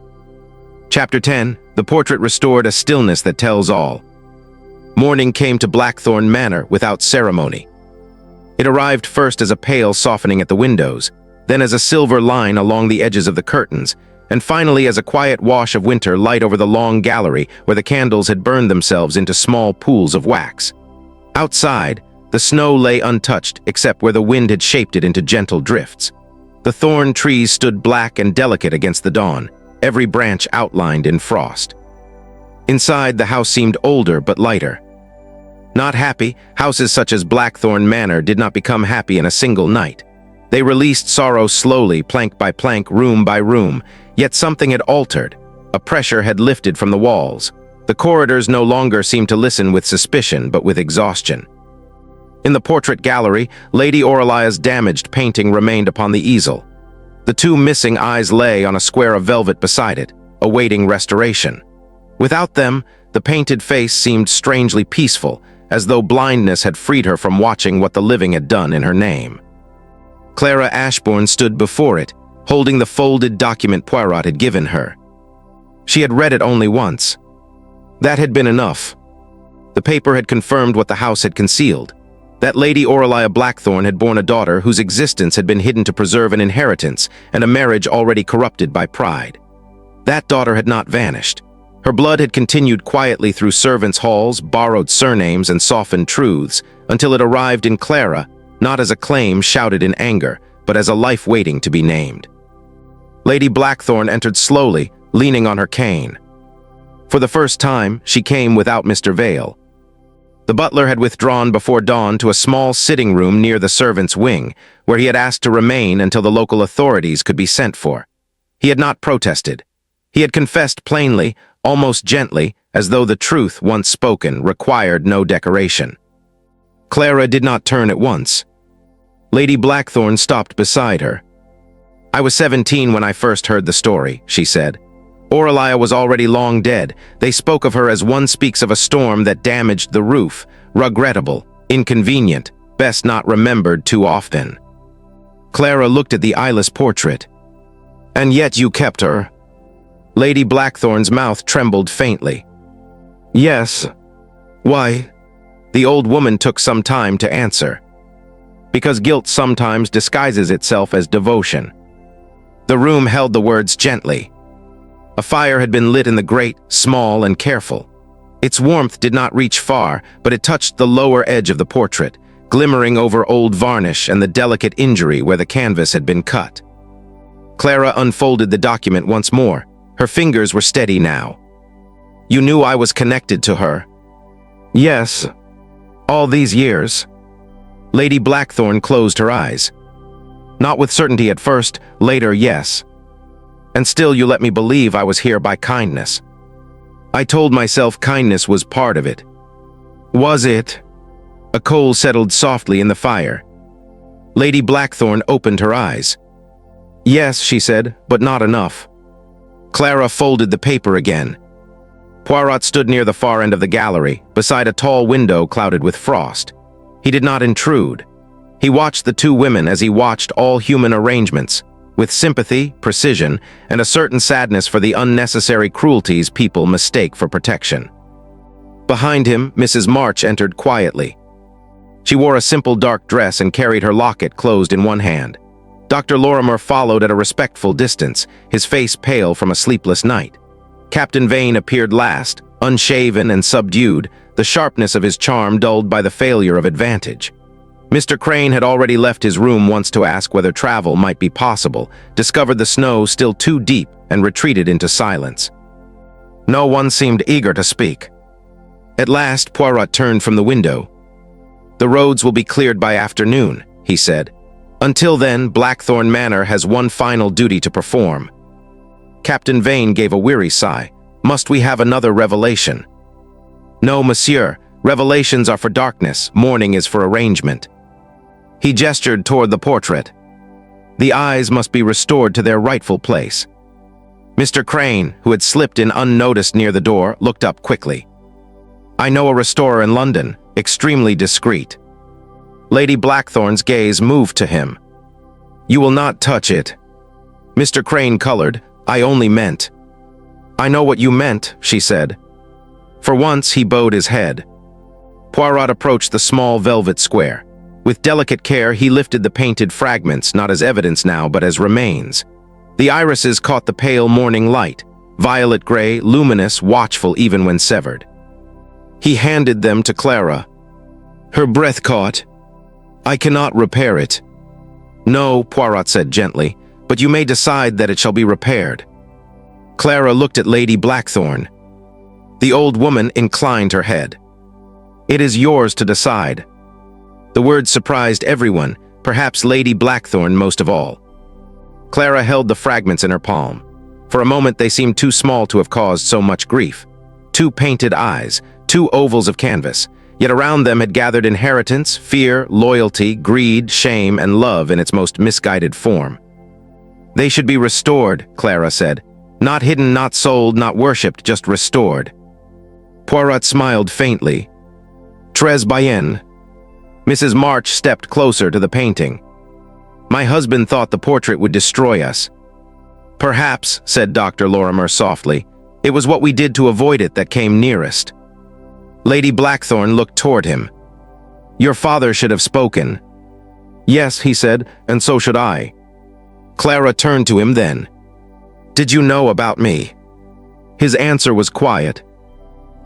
Chapter 10. The portrait restored a stillness that tells all. Morning came to Blackthorn Manor without ceremony. It arrived first as a pale softening at the windows, then as a silver line along the edges of the curtains, and finally as a quiet wash of winter light over the long gallery where the candles had burned themselves into small pools of wax. Outside, the snow lay untouched except where the wind had shaped it into gentle drifts. The thorn trees stood black and delicate against the dawn, every branch outlined in frost. Inside, the house seemed older but lighter. Not happy, houses such as Blackthorn Manor did not become happy in a single night. They released sorrow slowly, plank by plank, room by room, yet something had altered. A pressure had lifted from the walls. The corridors no longer seemed to listen with suspicion, but with exhaustion. In the portrait gallery, Lady Aurelia's damaged painting remained upon the easel. The two missing eyes lay on a square of velvet beside it, awaiting restoration. Without them, the painted face seemed strangely peaceful, as though blindness had freed her from watching what the living had done in her name. Clara Ashbourne stood before it, holding the folded document Poirot had given her. She had read it only once. That had been enough. The paper had confirmed what the house had concealed, that Lady Aurelia Blackthorn had borne a daughter whose existence had been hidden to preserve an inheritance and a marriage already corrupted by pride. That daughter had not vanished. Her blood had continued quietly through servants' halls, borrowed surnames and softened truths, until it arrived in Clara, not as a claim shouted in anger, but as a life waiting to be named. Lady Blackthorn entered slowly, leaning on her cane. For the first time, she came without Mr. Vale. The butler had withdrawn before dawn to a small sitting room near the servants' wing, where he had asked to remain until the local authorities could be sent for. He had not protested. He had confessed plainly, almost gently, as though the truth, once spoken, required no decoration. Clara did not turn at once. Lady Blackthorn stopped beside her. "I was 17 when I first heard the story," she said. "Aurelia was already long dead. They spoke of her as one speaks of a storm that damaged the roof, regrettable, inconvenient, best not remembered too often." Clara looked at the eyeless portrait. "And yet you kept her." Lady Blackthorn's mouth trembled faintly. "Yes. Why?" The old woman took some time to answer. "Because guilt sometimes disguises itself as devotion." The room held the words gently. A fire had been lit in the grate, small and careful. Its warmth did not reach far, but it touched the lower edge of the portrait, glimmering over old varnish and the delicate injury where the canvas had been cut. Clara unfolded the document once more. Her fingers were steady now. "You knew I was connected to her?" "Yes. All these years." Lady Blackthorn closed her eyes. "Not with certainty at first, later, yes. And still you let me believe I was here by kindness. I told myself kindness was part of it." "Was it?" A coal settled softly in the fire. Lady Blackthorn opened her eyes. "Yes," she said, "but not enough." Clara folded the paper again. Poirot stood near the far end of the gallery, beside a tall window clouded with frost. He did not intrude. He watched the two women as he watched all human arrangements, with sympathy, precision, and a certain sadness for the unnecessary cruelties people mistake for protection. Behind him, Mrs. March entered quietly. She wore a simple dark dress and carried her locket closed in one hand. Dr. Lorimer followed at a respectful distance, his face pale from a sleepless night. Captain Vane appeared last, unshaven and subdued, the sharpness of his charm dulled by the failure of advantage. Mr. Crane had already left his room once to ask whether travel might be possible, discovered the snow still too deep, and retreated into silence. No one seemed eager to speak. At last, Poirot turned from the window. "The roads will be cleared by afternoon," he said. "Until then, Blackthorn Manor has one final duty to perform." Captain Vane gave a weary sigh. "Must we have another revelation?" "No, monsieur. Revelations are for darkness. Morning is for arrangement." He gestured toward the portrait. "The eyes must be restored to their rightful place." Mr. Crane, who had slipped in unnoticed near the door, looked up quickly. "I know a restorer in London, extremely discreet." Lady Blackthorn's gaze moved to him. "You will not touch it." Mr. Crane colored. "I only meant." "I know what you meant," she said. For once, he bowed his head. Poirot approached the small velvet square. With delicate care, he lifted the painted fragments, not as evidence now, but as remains. The irises caught the pale morning light, violet gray, luminous, watchful even when severed. He handed them to Clara. Her breath caught. "I cannot repair it." "No," Poirot said gently, "but you may decide that it shall be repaired." Clara looked at Lady Blackthorn. The old woman inclined her head. "It is yours to decide." The words surprised everyone, perhaps Lady Blackthorn most of all. Clara held the fragments in her palm. For a moment they seemed too small to have caused so much grief. Two painted eyes, two ovals of canvas, yet around them had gathered inheritance, fear, loyalty, greed, shame, and love in its most misguided form. "They should be restored," Clara said. "Not hidden, not sold, not worshipped, just restored." Poirot smiled faintly. "Très bien." Mrs. March stepped closer to the painting. "My husband thought the portrait would destroy us." "Perhaps," said Dr. Lorimer softly. "It was what we did to avoid it that came nearest." Lady Blackthorn looked toward him. "Your father should have spoken." "Yes," he said, "and so should I." Clara turned to him then. "Did you know about me?" His answer was quiet.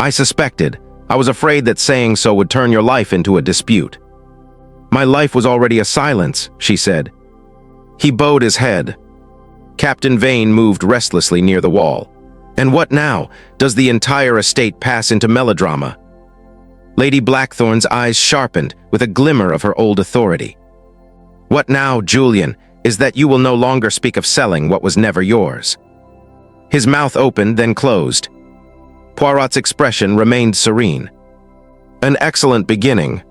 "I suspected. I was afraid that saying so would turn your life into a dispute." "My life was already a silence," she said. He bowed his head. Captain Vane moved restlessly near the wall. "And what now? Does the entire estate pass into melodrama?" Lady Blackthorn's eyes sharpened with a glimmer of her old authority. "What now, Julian, is that you will no longer speak of selling what was never yours." His mouth opened, then closed. Poirot's expression remained serene. "An excellent beginning."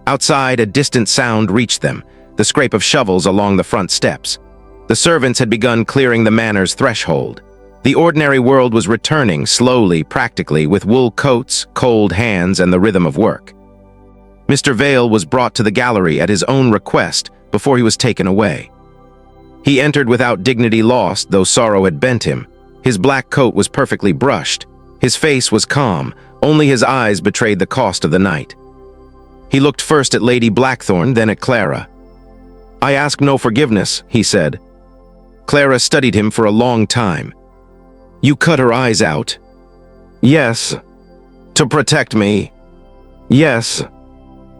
Outside, a distant sound reached them, the scrape of shovels along the front steps. The servants had begun clearing the manor's threshold. The ordinary world was returning, slowly, practically, with wool coats, cold hands, and the rhythm of work. Mr. Vale was brought to the gallery at his own request before he was taken away. He entered without dignity lost, though sorrow had bent him. His black coat was perfectly brushed. His face was calm, only his eyes betrayed the cost of the night. He looked first at Lady Blackthorn, then at Clara. "I ask no forgiveness," he said. Clara studied him for a long time. "You cut her eyes out?" "Yes." "To protect me?" "Yes."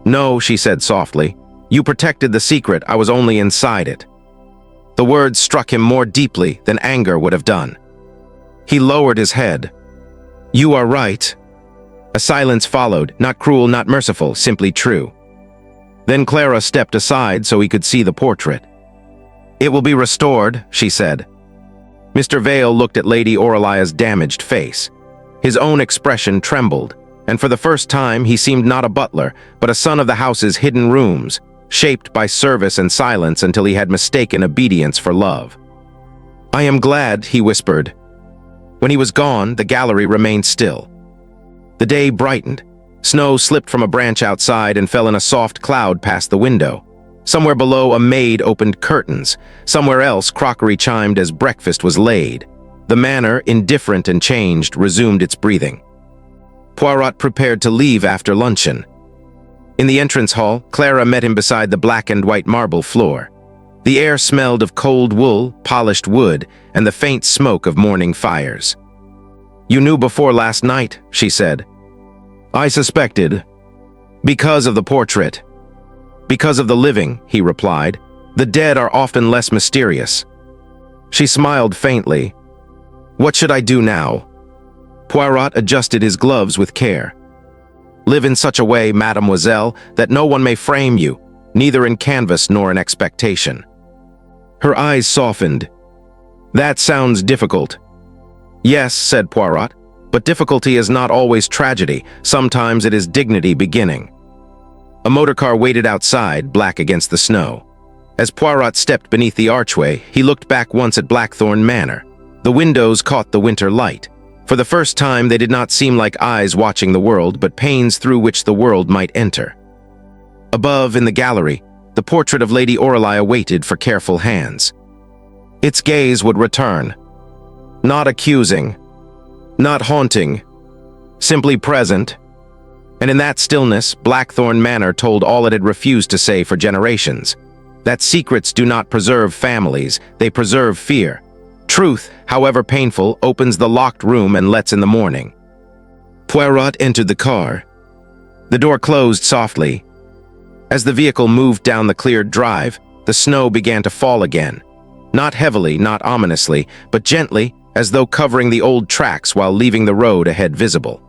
"No," she said softly. "You protected the secret, I was only inside it." The words struck him more deeply than anger would have done. He lowered his head. "You are right." A silence followed, not cruel, not merciful, simply true. Then Clara stepped aside so he could see the portrait. "It will be restored," she said. Mr. Vale looked at Lady Aurelia's damaged face. His own expression trembled, and for the first time he seemed not a butler, but a son of the house's hidden rooms, shaped by service and silence until he had mistaken obedience for love. "I am glad," he whispered. When he was gone, the gallery remained still. The day brightened. Snow slipped from a branch outside and fell in a soft cloud past the window. Somewhere below, a maid opened curtains. Somewhere else, crockery chimed as breakfast was laid. The manor, indifferent and changed, resumed its breathing. Poirot prepared to leave after luncheon. In the entrance hall, Clara met him beside the black and white marble floor. The air smelled of cold wool, polished wood, and the faint smoke of morning fires. "You knew before last night," she said. "I suspected." "Because of the portrait." "Because of the living," he replied. "The dead are often less mysterious." She smiled faintly. "What should I do now?" Poirot adjusted his gloves with care. "Live in such a way, mademoiselle, that no one may frame you, neither in canvas nor in expectation." Her eyes softened. "That sounds difficult." "Yes," said Poirot, "but difficulty is not always tragedy. Sometimes it is dignity beginning." A motorcar waited outside, black against the snow. As Poirot stepped beneath the archway, he looked back once at Blackthorn Manor. The windows caught the winter light. For the first time, they did not seem like eyes watching the world, but panes through which the world might enter. Above, in the gallery, the portrait of Lady Aurelia waited for careful hands. Its gaze would return. Not accusing, Not haunting, simply present. And in that stillness, Blackthorn Manor told all it had refused to say for generations. That secrets do not preserve families, they preserve fear. Truth, however painful, opens the locked room and lets in the morning. Poirot entered the car. The door closed softly. As the vehicle moved down the cleared drive, the snow began to fall again. Not heavily, not ominously, but gently, as though covering the old tracks while leaving the road ahead visible.